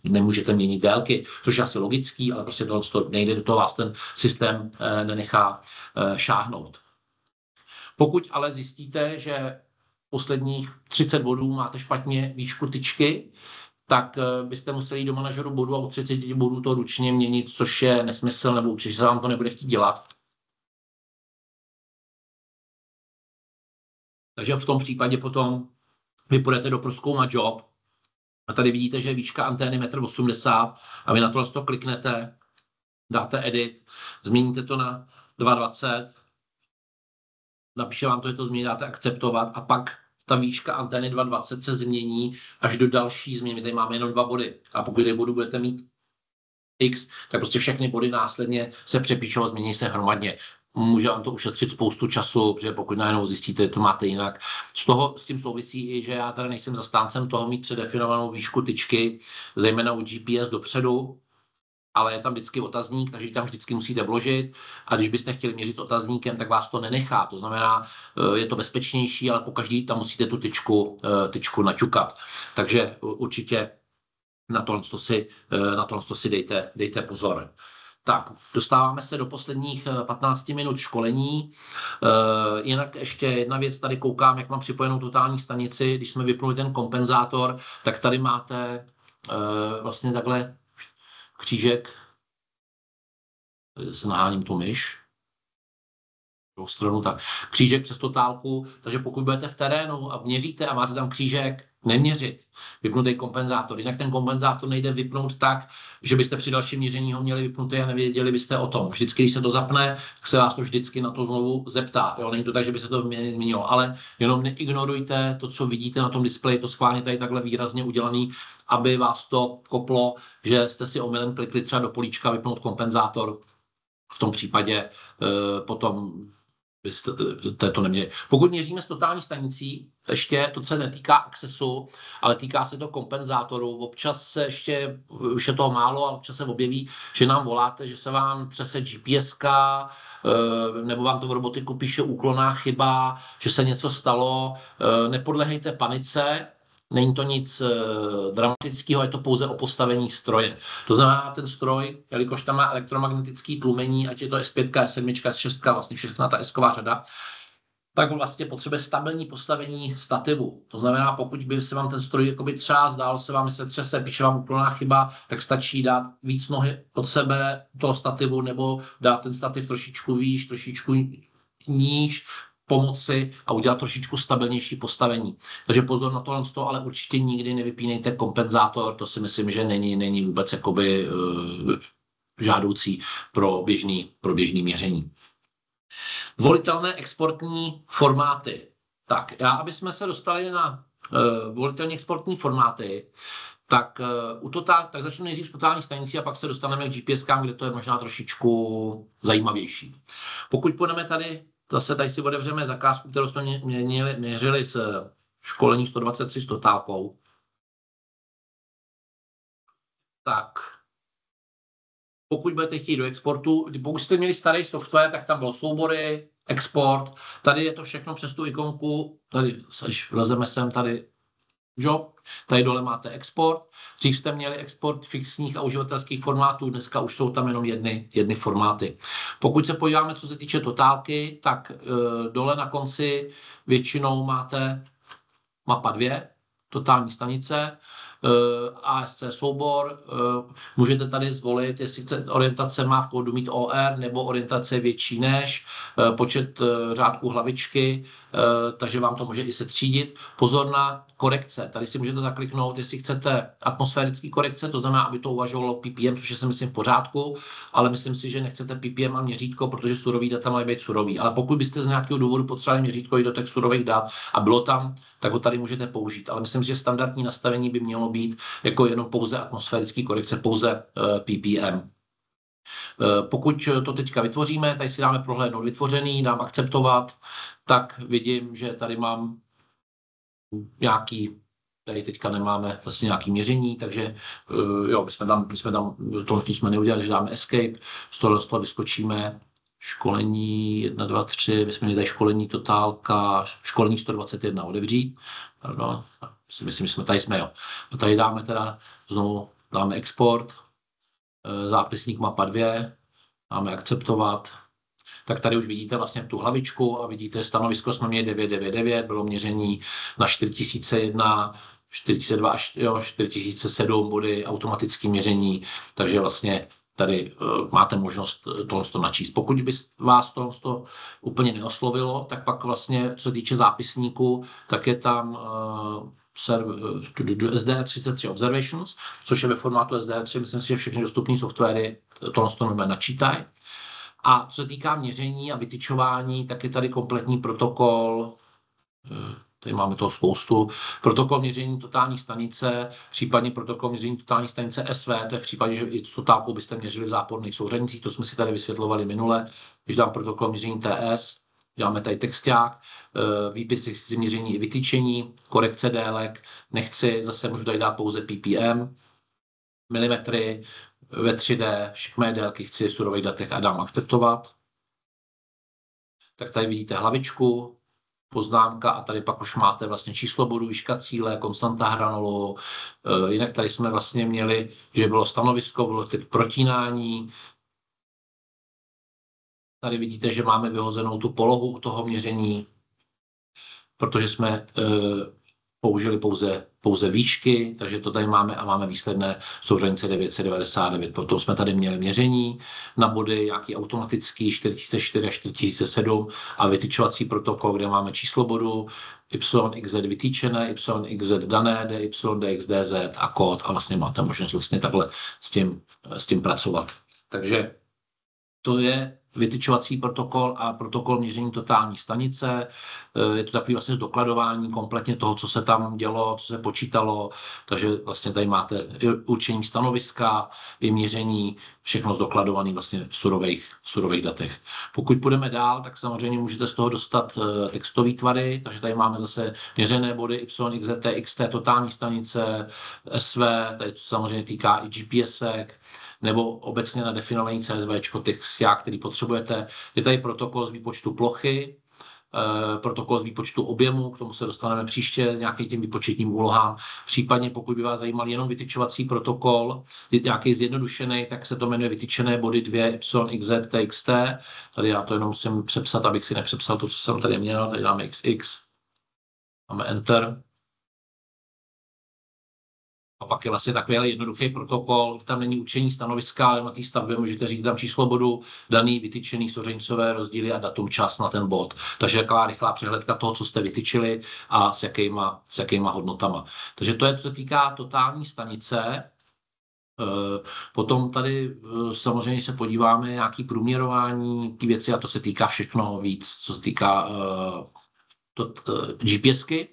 nemůžete měnit délky, což je asi logický, ale prostě to nejde, do toho vás ten systém nenechá šáhnout. Pokud ale zjistíte, že posledních 30 bodů máte špatně výšku tyčky, tak byste museli jít do manažeru bodů a od 30 bodů to ručně měnit, což je nesmysl, nebo určitě se vám to nebude chtít dělat. Takže v tom případě potom vy půjdete do prozkoumat job a tady vidíte, že je výška antény 1,80 m a vy na to kliknete, dáte edit, změníte to na 2,20, napíše vám to, že to změní, dáte akceptovat a pak ta výška antény 2,20 se změní až do další změny. My tady máme jenom 2 body. A pokud těch bodů budete mít X, tak prostě všechny body následně se přepíšou a změní se hromadně. Může vám to ušetřit spoustu času, protože pokud najednou zjistíte, že to máte jinak. S tím souvisí i, že já tady nejsem zastáncem toho mít předefinovanou výšku tyčky, zejména u GPS dopředu, ale je tam vždycky otazník, takže tam vždycky musíte vložit a když byste chtěli měřit s otazníkem, tak vás to nenechá. To znamená, je to bezpečnější, ale pokaždý tam musíte tu tyčku naťukat. Takže určitě na tohle si dejte pozor. Tak, dostáváme se do posledních 15 minut školení. Jinak ještě jedna věc, tady koukám, jak mám připojenou totální stanici. Když jsme vypnuli ten kompenzátor, tak tady máte vlastně takhle křížek, tady se naháním tu myš. stranu, tak křížek přes totálku, takže pokud budete v terénu a měříte a máte tam křížek, neměřit, vypnutý kompenzátor. Jinak ten kompenzátor nejde vypnout tak, že byste při dalším měření ho měli vypnutý a nevěděli byste o tom. Vždycky, když se to zapne, tak se vás to vždycky na to znovu zeptá. Jo, není to tak, že by se to změnilo, ale jenom neignorujte to, co vidíte na tom displeji, to schválně tady takhle výrazně udělaný, aby vás to koplo, že jste si omylem klikli třeba do políčka vypnout kompenzátor. V tom případě potom byste to neměli. Pokud měříme s totální stanicí, ještě to se netýká Accessu, ale týká se to kompenzátorů. Občas se ještě, už je toho málo, ale občas se objeví, že nám voláte, že se vám třese GPSka, nebo vám to v robotiku píše úklonná chyba, že se něco stalo. Nepodlehejte panice, není to nic dramatického, je to pouze o postavení stroje. To znamená, ten stroj, jelikož tam má elektromagnetické tlumení, ať je to S5, S7, S6, vlastně všechna ta S-ková řada, tak vlastně potřebuje stabilní postavení stativu. To znamená, pokud by se vám ten stroj jakoby třeba zdálo, se vám se třese, píše vám úklonná chyba, tak stačí dát víc nohy od sebe toho stativu nebo dát ten stativ trošičku výš, trošičku níž, pomoci a udělat trošičku stabilnější postavení. Takže pozor na tohle, ale určitě nikdy nevypínejte kompenzátor, to si myslím, že není vůbec jakoby žádoucí pro běžný měření. Volitelné exportní formáty. Tak, aby jsme se dostali na volitelné exportní formáty, tak tak začnu nejdřív s totální stanicí a pak se dostaneme k GPSkám, kde to je možná trošičku zajímavější. Pokud půjdeme tady si otevřeme zakázku, kterou jsme měřili s školení 123 s totálkou. Tak, pokud budete chtít do exportu, pokud jste měli starý software, tak tam bylo soubory, export, tady je to všechno přes tu ikonku, tady, když vlezeme sem, tady job, tady dole máte export. Dřív jste měli export fixních a uživatelských formátů, dneska už jsou tam jenom jedny formáty. Pokud se podíváme, co se týče totálky, tak dole na konci většinou máte mapa 2, totální stanice, ASC soubor, můžete tady zvolit, jestli orientace má v kódu mít OR, nebo orientace je větší než, počet řádků hlavičky, takže vám to může i setřídit. Pozor na korekce, tady si můžete zakliknout, jestli chcete atmosférický korekce, to znamená, aby to uvažovalo ppm, což je si myslím v pořádku, ale myslím si, že nechcete ppm a měřítko, protože surový data mají být surový. Ale pokud byste z nějakého důvodu potřebovali měřítko i do těch surových dat a bylo tam, tak ho tady můžete použít. Ale myslím, že standardní nastavení by mělo být jako jenom pouze atmosférický korekce, pouze ppm. Pokud to teďka vytvoříme, tady si dáme prohlédnout vytvořený, dám akceptovat, tak vidím, že tady mám tady teďka nemáme vlastně nějaké měření, takže jo, my jsme tam tohle jsme neudělali, že dáme escape, z toho vyskočíme, školení 1, 2, 3, my jsme měli tady školení totálka, školení 121 odevřít, pardon, myslím, že tady jsme, jo. A tady dáme teda, znovu dáme export, zápisník mapa 2, dáme akceptovat, tak tady už vidíte vlastně tu hlavičku a vidíte stanovisko jsme měli 999, bylo měření na 4001, 4002 až 4007 body automatické měření, takže vlastně tady máte možnost tohle načíst. Pokud by vás tohle úplně neoslovilo, tak pak vlastně, co týče zápisníku, tak je tam SDR33 Observations, což je ve formátu SDR3, myslím si, že všechny dostupné softwary tohle načítají. A co se týká měření a vytyčování, tak je tady kompletní protokol, tady máme toho spoustu, protokol měření totální stanice, případně protokol měření totální stanice SV, to je v případě, že i s totálkou byste měřili v záporných souřadnicích, to jsme si tady vysvětlovali minule, když dám protokol měření TS, děláme tady texták, výpisy z měření i vytyčení, korekce délek, nechci, zase můžu tady dát pouze ppm, milimetry, ve 3D, šikmé délky, chci v surových datech a dám akceptovat. Tak tady vidíte hlavičku, poznámka a tady pak už máte vlastně číslo bodu, výška cíle, konstanta hranolu. Jinak tady jsme vlastně měli, že bylo stanovisko, bylo typ protínání. Tady vidíte, že máme vyhozenou tu polohu u toho měření, protože jsme použili pouze výšky, takže to tady máme a máme výsledné souřadnice 999. Potom jsme tady měli měření na body, nějaký automatický 4004 a 4007 a vytyčovací protokol, kde máme číslo bodu, YXZ vytýčené, YXZ dané, DY, DX, DZ a kód a vlastně máte možnost vlastně takhle s tím pracovat. Takže to je vytyčovací protokol a protokol měření totální stanice. Je to takový vlastně zdokladování kompletně toho, co se tam dělo, co se počítalo. Takže vlastně tady máte určení stanoviska, i měření, všechno zdokladované vlastně v surových datech. Pokud půjdeme dál, tak samozřejmě můžete z toho dostat textové tvary, takže tady máme zase měřené body Y, XZ, XT, totální stanice, SV, tady to samozřejmě týká i GPSek, nebo obecně na definovaný CSV, texták, který potřebujete. Je tady protokol z výpočtu plochy, protokol z výpočtu objemu, k tomu se dostaneme příště, nějakým těm výpočetním úlohám. Případně, pokud by vás zajímal jenom vytyčovací protokol, nějaký zjednodušený, tak se to jmenuje vytyčené body 2, Y, XZ, TXT. Tady já to jenom musím přepsat, abych si nepřepsal to, co jsem tady měl. Tady dáme XX, máme Enter. A pak je vlastně takový jednoduchý protokol, tam není učení stanoviska, ale na té stavbě můžete říct tam číslo bodu, daný, vytyčený, souřadnicové rozdíly a datum, čas na ten bod. Takže taková rychlá přehledka toho, co jste vytyčili a s jakýma hodnotama. Takže to je, co se týká totální stanice. Potom tady samozřejmě se podíváme nějaký průměrování, ty věci, a to se týká všechno víc, co se týká GPSky.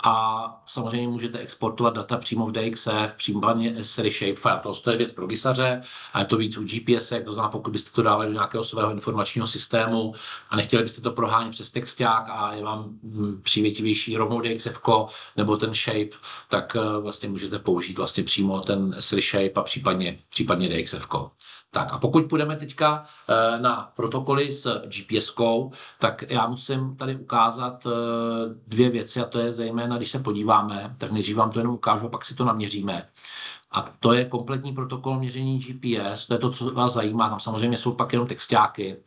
A samozřejmě můžete exportovat data přímo v DXF, případně S-sery shapefile. To je věc pro vysaře a je to víc u GPSek, to znamená, pokud byste to dali do nějakého svého informačního systému a nechtěli byste to prohánět přes texták a je vám přívětivější rovnou DXF nebo ten shape, tak vlastně můžete použít vlastně přímo ten S-sery shape a případně DXF. Tak a pokud půjdeme teďka na protokoly s GPSkou, tak já musím tady ukázat dvě věci a to je zejména, když se podíváme, tak nejdřív vám to jenom ukážu a pak si to naměříme. A to je kompletní protokol měření GPS, to je to, co vás zajímá, tam samozřejmě jsou pak jenom textáky.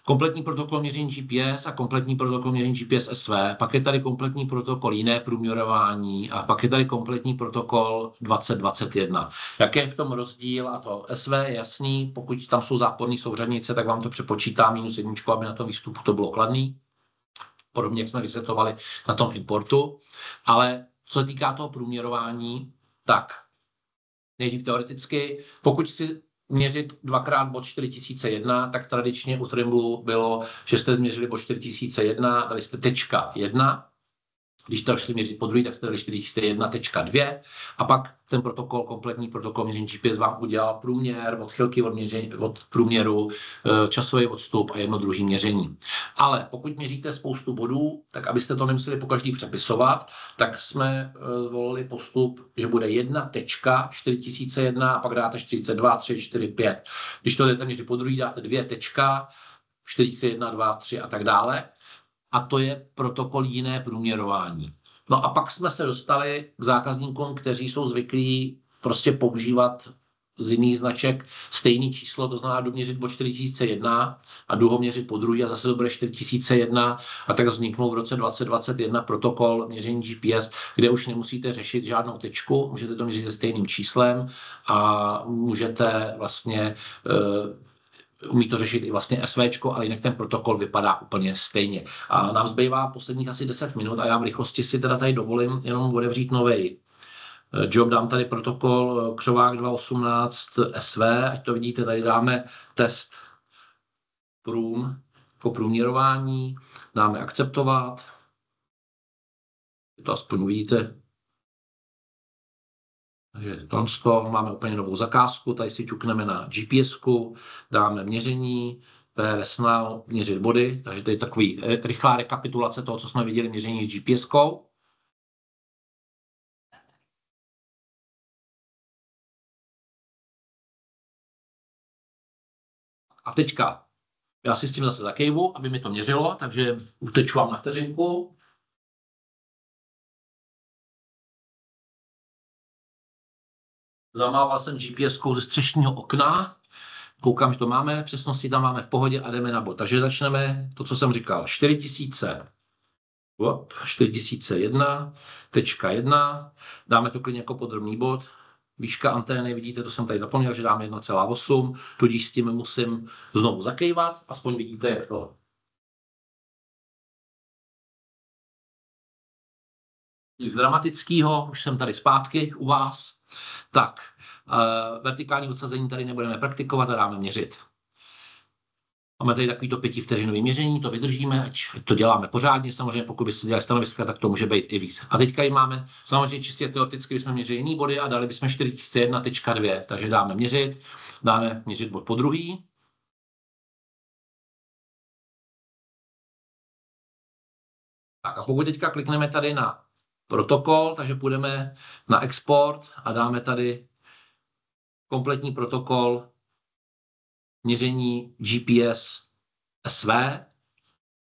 Kompletní protokol měření GPS a kompletní protokol měření GPS SV, pak je tady kompletní protokol jiné průměrování a pak je tady kompletní protokol 2021. Jaký je v tom rozdíl? A to SV je jasný, pokud tam jsou záporné souřadnice, tak vám to přepočítá -1, aby na tom výstupu to bylo kladný. Podobně, jak jsme vysvětlovali na tom importu. Ale co se týká toho průměrování, tak nejdřív teoreticky, pokud si měřit dvakrát bod 4001, tak tradičně u Trimblu bylo, že jste změřili bod 4001, dali jste tečka 1, když to šli měřit po druhý, tak jste dali 4001.2 a pak ten protokol, kompletní protokol měření GPS vám udělal průměr, odchylky od průměru, časový odstup a jedno druhý měření. Ale pokud měříte spoustu bodů, tak abyste to nemuseli po každý přepisovat, tak jsme zvolili postup, že bude 1 tečka 4001 a pak dáte 42, 3, 4, 5. Když to jdete měřit po druhý, dáte 2 tečka 41, 2, 3 a tak dále. A to je protokol jiné průměrování. No a pak jsme se dostali k zákazníkům, kteří jsou zvyklí prostě používat z jiných značek stejné číslo, to znamená doměřit bod 4001 a jdu ho měřit po druhý a zase to bude 4001 a tak vzniknul v roce 2021 protokol měření GPS, kde už nemusíte řešit žádnou tečku, můžete to měřit se stejným číslem a můžete vlastně umí to řešit i vlastně SVčko, ale jinak ten protokol vypadá úplně stejně. A nám zbývá posledních asi 10 minut a já v rychlosti si teda tady dovolím jenom otevřít novej job. Dám tady protokol křovák 218 SV, ať to vidíte, tady dáme test jako průměrování, dáme akceptovat. To aspoň uvidíte. Takže tohle máme úplně novou zakázku, tady si ťukneme na GPSku, dáme měření, PRS Now, měřit body, takže to je takový rychlá rekapitulace toho, co jsme viděli měření s GPSkou. A teďka, já si s tím zase zakejvu, aby mi to měřilo, takže uteču vám na vteřinku. Zamával jsem GPS-kou ze střešního okna, koukám, že to máme, přesnosti tam máme v pohodě a jdeme na bod. Takže začneme to, co jsem říkal, 4000 4001.1, dáme to klidně jako podrobný bod. Výška antény, vidíte, to jsem tady zapomněl, že dáme 1,8, tudíž s tím musím znovu zakejvat, aspoň vidíte, jak to. Nic dramatického, už jsem tady zpátky u vás. Tak, vertikální odsazení tady nebudeme praktikovat a dáme měřit. Máme tady takovýto 5vteřinový měření, to vydržíme, ať to děláme pořádně. Samozřejmě, pokud byste dělali stanoviska, tak to může být i víc. A teďka ji máme, samozřejmě čistě teoreticky bychom měřili jiný body a dali bychom 4001.2, takže dáme měřit bod po druhý. Tak a pokud teďka klikneme tady na protokol, takže půjdeme na export a dáme tady kompletní protokol měření GPS SV,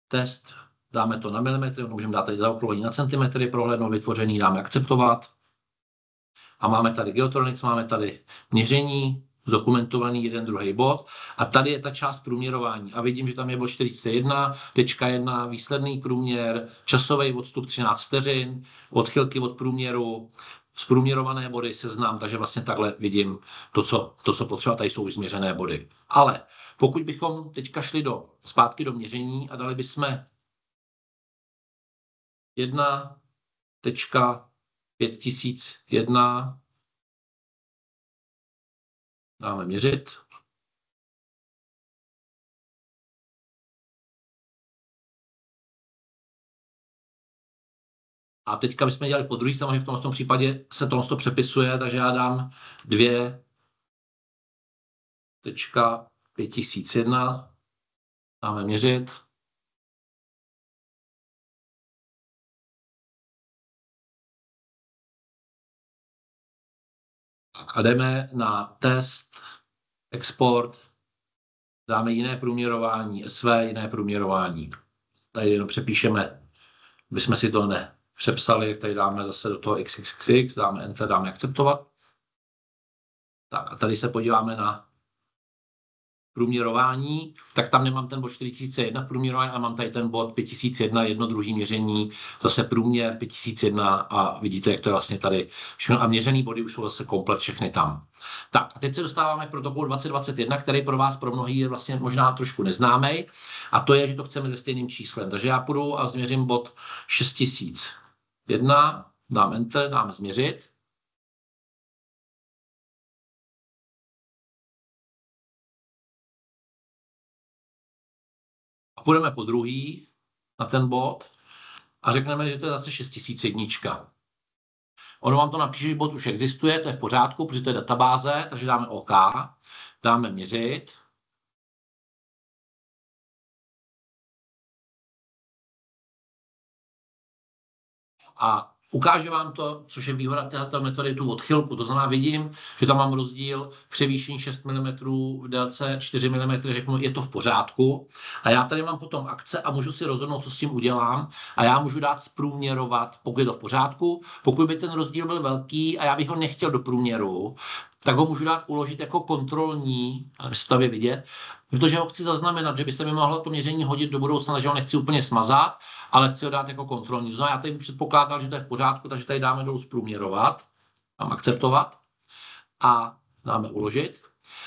test, dáme to na milimetry, můžeme dát tady zaokrouhlení na centimetry, prohlédnout vytvoření, dáme akceptovat. A máme tady Geotronics, máme tady měření, zdokumentovaný jeden, druhý bod. A tady je ta část průměrování. A vidím, že tam je bod 41.1, výsledný průměr, časový odstup 13 vteřin, odchylky od průměru, zprůměrované body, seznam, takže vlastně takhle vidím to, co potřeba, tady jsou změřené body. Ale pokud bychom teďka šli zpátky do měření a dali bychom 1.5001, dáme měřit. A teďka bychom dělali po druhý, samozřejmě v tomto případě se to přepisuje, takže já dám 2.5001, dáme měřit. A jdeme na test, export, dáme jiné průměrování, SV, jiné průměrování. Tady jenom přepíšeme, bychom si to nepřepsali, jak tady dáme zase do toho XXX, dáme Enter, dáme akceptovat. Tak a tady se podíváme na průměrování, tak tam nemám ten bod 4001 v průměrování, ale mám tady ten bod 5001, jedno druhý měření, zase průměr 5001 a vidíte, jak to je vlastně tady všechno. A měřený body už jsou zase komplet všechny tam. Tak a teď se dostáváme k protokolu 2021, který pro vás, pro mnohý je vlastně možná trošku neznámý. A to je, že to chceme se stejným číslem. Takže já půjdu a změřím bod 6001, dám Enter, dám změřit. Půjdeme po druhý na ten bod a řekneme, že to je zase 6001. Ono vám to napíše, že bod už existuje, to je v pořádku, protože to je databáze, takže dáme OK, dáme měřit. A ukáže vám to, což je výhoda této metody, tu odchylku. To znamená, vidím, že tam mám rozdíl v převýšení 6 mm, v délce 4 mm, řeknu, je to v pořádku. A já tady mám potom akce a můžu si rozhodnout, co s tím udělám. A já můžu dát zprůměrovat, pokud je to v pořádku. Pokud by ten rozdíl byl velký a já bych ho nechtěl do průměru, tak ho můžu dát uložit jako kontrolní, aby se to tady vidět, protože ho chci zaznamenat, že by se mi mohlo to měření hodit do budoucna, že ho nechci úplně smazat, ale chci ho dát jako kontrolní. Znamená, já tady předpokládal, že to je v pořádku, takže tady dáme dolů zprůměrovat, dám akceptovat a dáme uložit.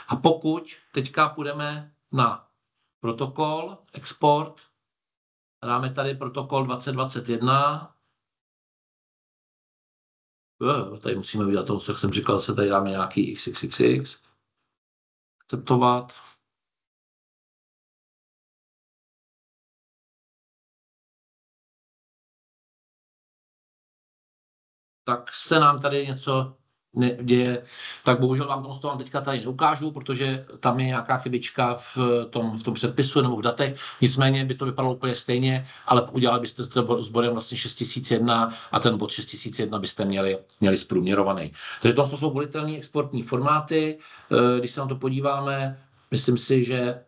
A pokud teďka půjdeme na protokol, export, dáme tady protokol 2021, tady musíme vidět to, co jsem říkal, se tady dáme nějaký XXX, akceptovat. Tak se nám tady něco děje, tak bohužel vám to teďka tady neukážu, protože tam je nějaká chybička v tom předpisu nebo v datech, nicméně by to vypadalo úplně stejně, ale udělali byste to s bodem vlastně 6001 a ten bod 6001 byste měli zprůměrovaný. Takže to jsou volitelné exportní formáty, když se na to podíváme, myslím si, že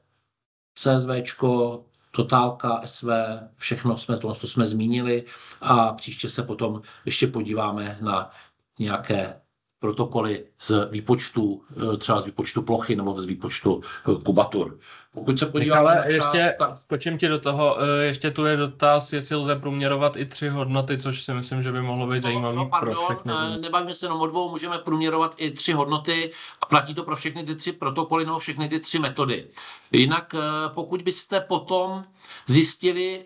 CSVčko, totálka, SV, všechno to jsme zmínili a příště se potom ještě podíváme na nějaké protokoly z výpočtu, třeba z výpočtu plochy nebo z výpočtu kubatur. Pokud se podíváme na čas, ještě tak... skočím ti do toho, ještě tu je dotaz, jestli lze průměrovat i 3 hodnoty, což si myslím, že by mohlo být zajímavý pro všechny. Nebavíme se jenom o 2, můžeme průměrovat i 3 hodnoty a platí to pro všechny ty 3 protokoly nebo všechny ty 3 metody. Jinak pokud byste potom zjistili,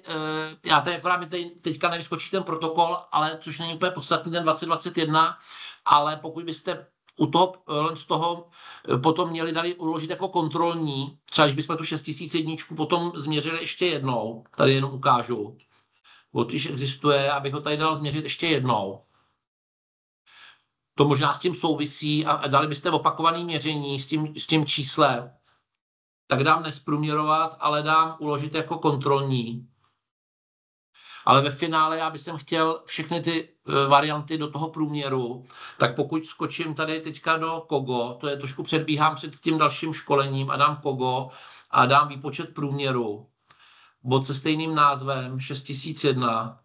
já tady akorát mi teďka nevyskočí ten protokol, ale což není úplně podstatný ten 2021, ale pokud byste u toho, z toho potom měli dali uložit jako kontrolní, třeba když bychom tu 6001 potom změřili ještě jednou, tady jenom ukážu, když existuje, abych ho tady dal změřit ještě jednou. To možná s tím souvisí a dali byste opakované měření s tím číslem, tak dám nesprůměrovat, ale dám uložit jako kontrolní. Ale ve finále já bych chtěl všechny ty varianty do toho průměru, tak pokud skočím tady teďka do Kogo, to je trošku předbíhám před tím dalším školením a dám Kogo a dám výpočet průměru, bod se stejným názvem 6001,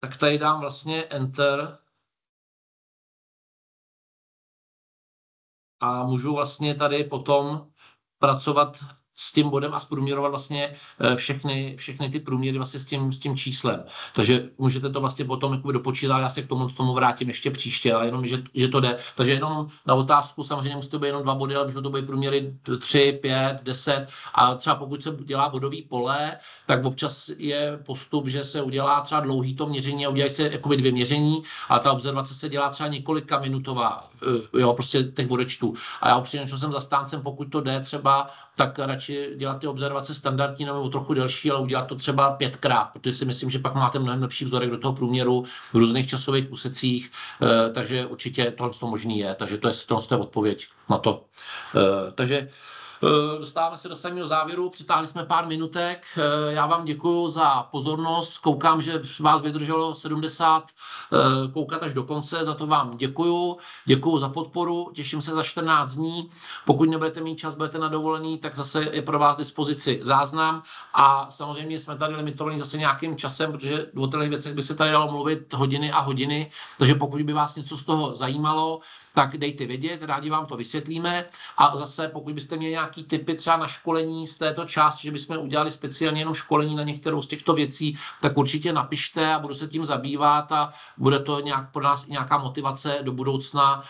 tak tady dám vlastně Enter a můžu vlastně tady potom pracovat s tím bodem a zprůměrovat vlastně všechny ty průměry vlastně s tím číslem. Takže můžete to vlastně potom jakoby dopočítat, já se k tomu vrátím ještě příště, ale jenom, že to jde. Takže jenom na otázku, samozřejmě musí to být jenom 2 body, ale můžou to být průměry 3, 5, 10 a třeba pokud se dělá bodový pole, tak občas je postup, že se udělá třeba dlouhý to měření a udělají se jakoby 2 měření a ta observace se dělá třeba několika minutová, jo, prostě těch bodečtů. A já upřímně, že jsem zastáncem, pokud to jde třeba, tak radši dělat ty observace standardní nebo trochu delší, ale udělat to třeba 5krát, protože si myslím, že pak máte mnohem lepší vzorek do toho průměru v různých časových úsecích, takže určitě tohle možný je, takže to je odpověď na to. Takže dostáváme se do samého závěru, přitáhli jsme pár minutek. Já vám děkuju za pozornost. Koukám, že vás vydrželo 70 koukat až do konce, za to vám děkuju. Děkuju za podporu, těším se za 14 dní. Pokud nebudete mít čas, budete na dovolený, tak zase je pro vás dispozici záznam a samozřejmě jsme tady limitovaní zase nějakým časem, protože o těch věcech by se tady dalo mluvit hodiny a hodiny, takže pokud by vás něco z toho zajímalo, tak dejte vědět, rádi vám to vysvětlíme. A zase, pokud byste měli nějaký tipy třeba na školení z této části, že bychom udělali speciálně jenom školení na některou z těchto věcí, tak určitě napište a budu se tím zabývat a bude to pro nás nějaká motivace do budoucna,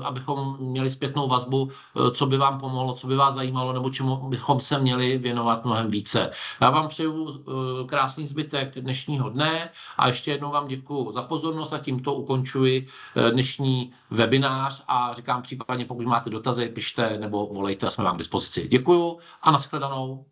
abychom měli zpětnou vazbu, co by vám pomohlo, co by vás zajímalo, nebo čemu bychom se měli věnovat mnohem více. Já vám přeju krásný zbytek dnešního dne a ještě jednou vám děkuji za pozornost a tímto ukončuji dnešní webinář a říkám případně, pokud máte dotazy, pište nebo volejte a jsme vám k dispozici. Děkuju a nashledanou.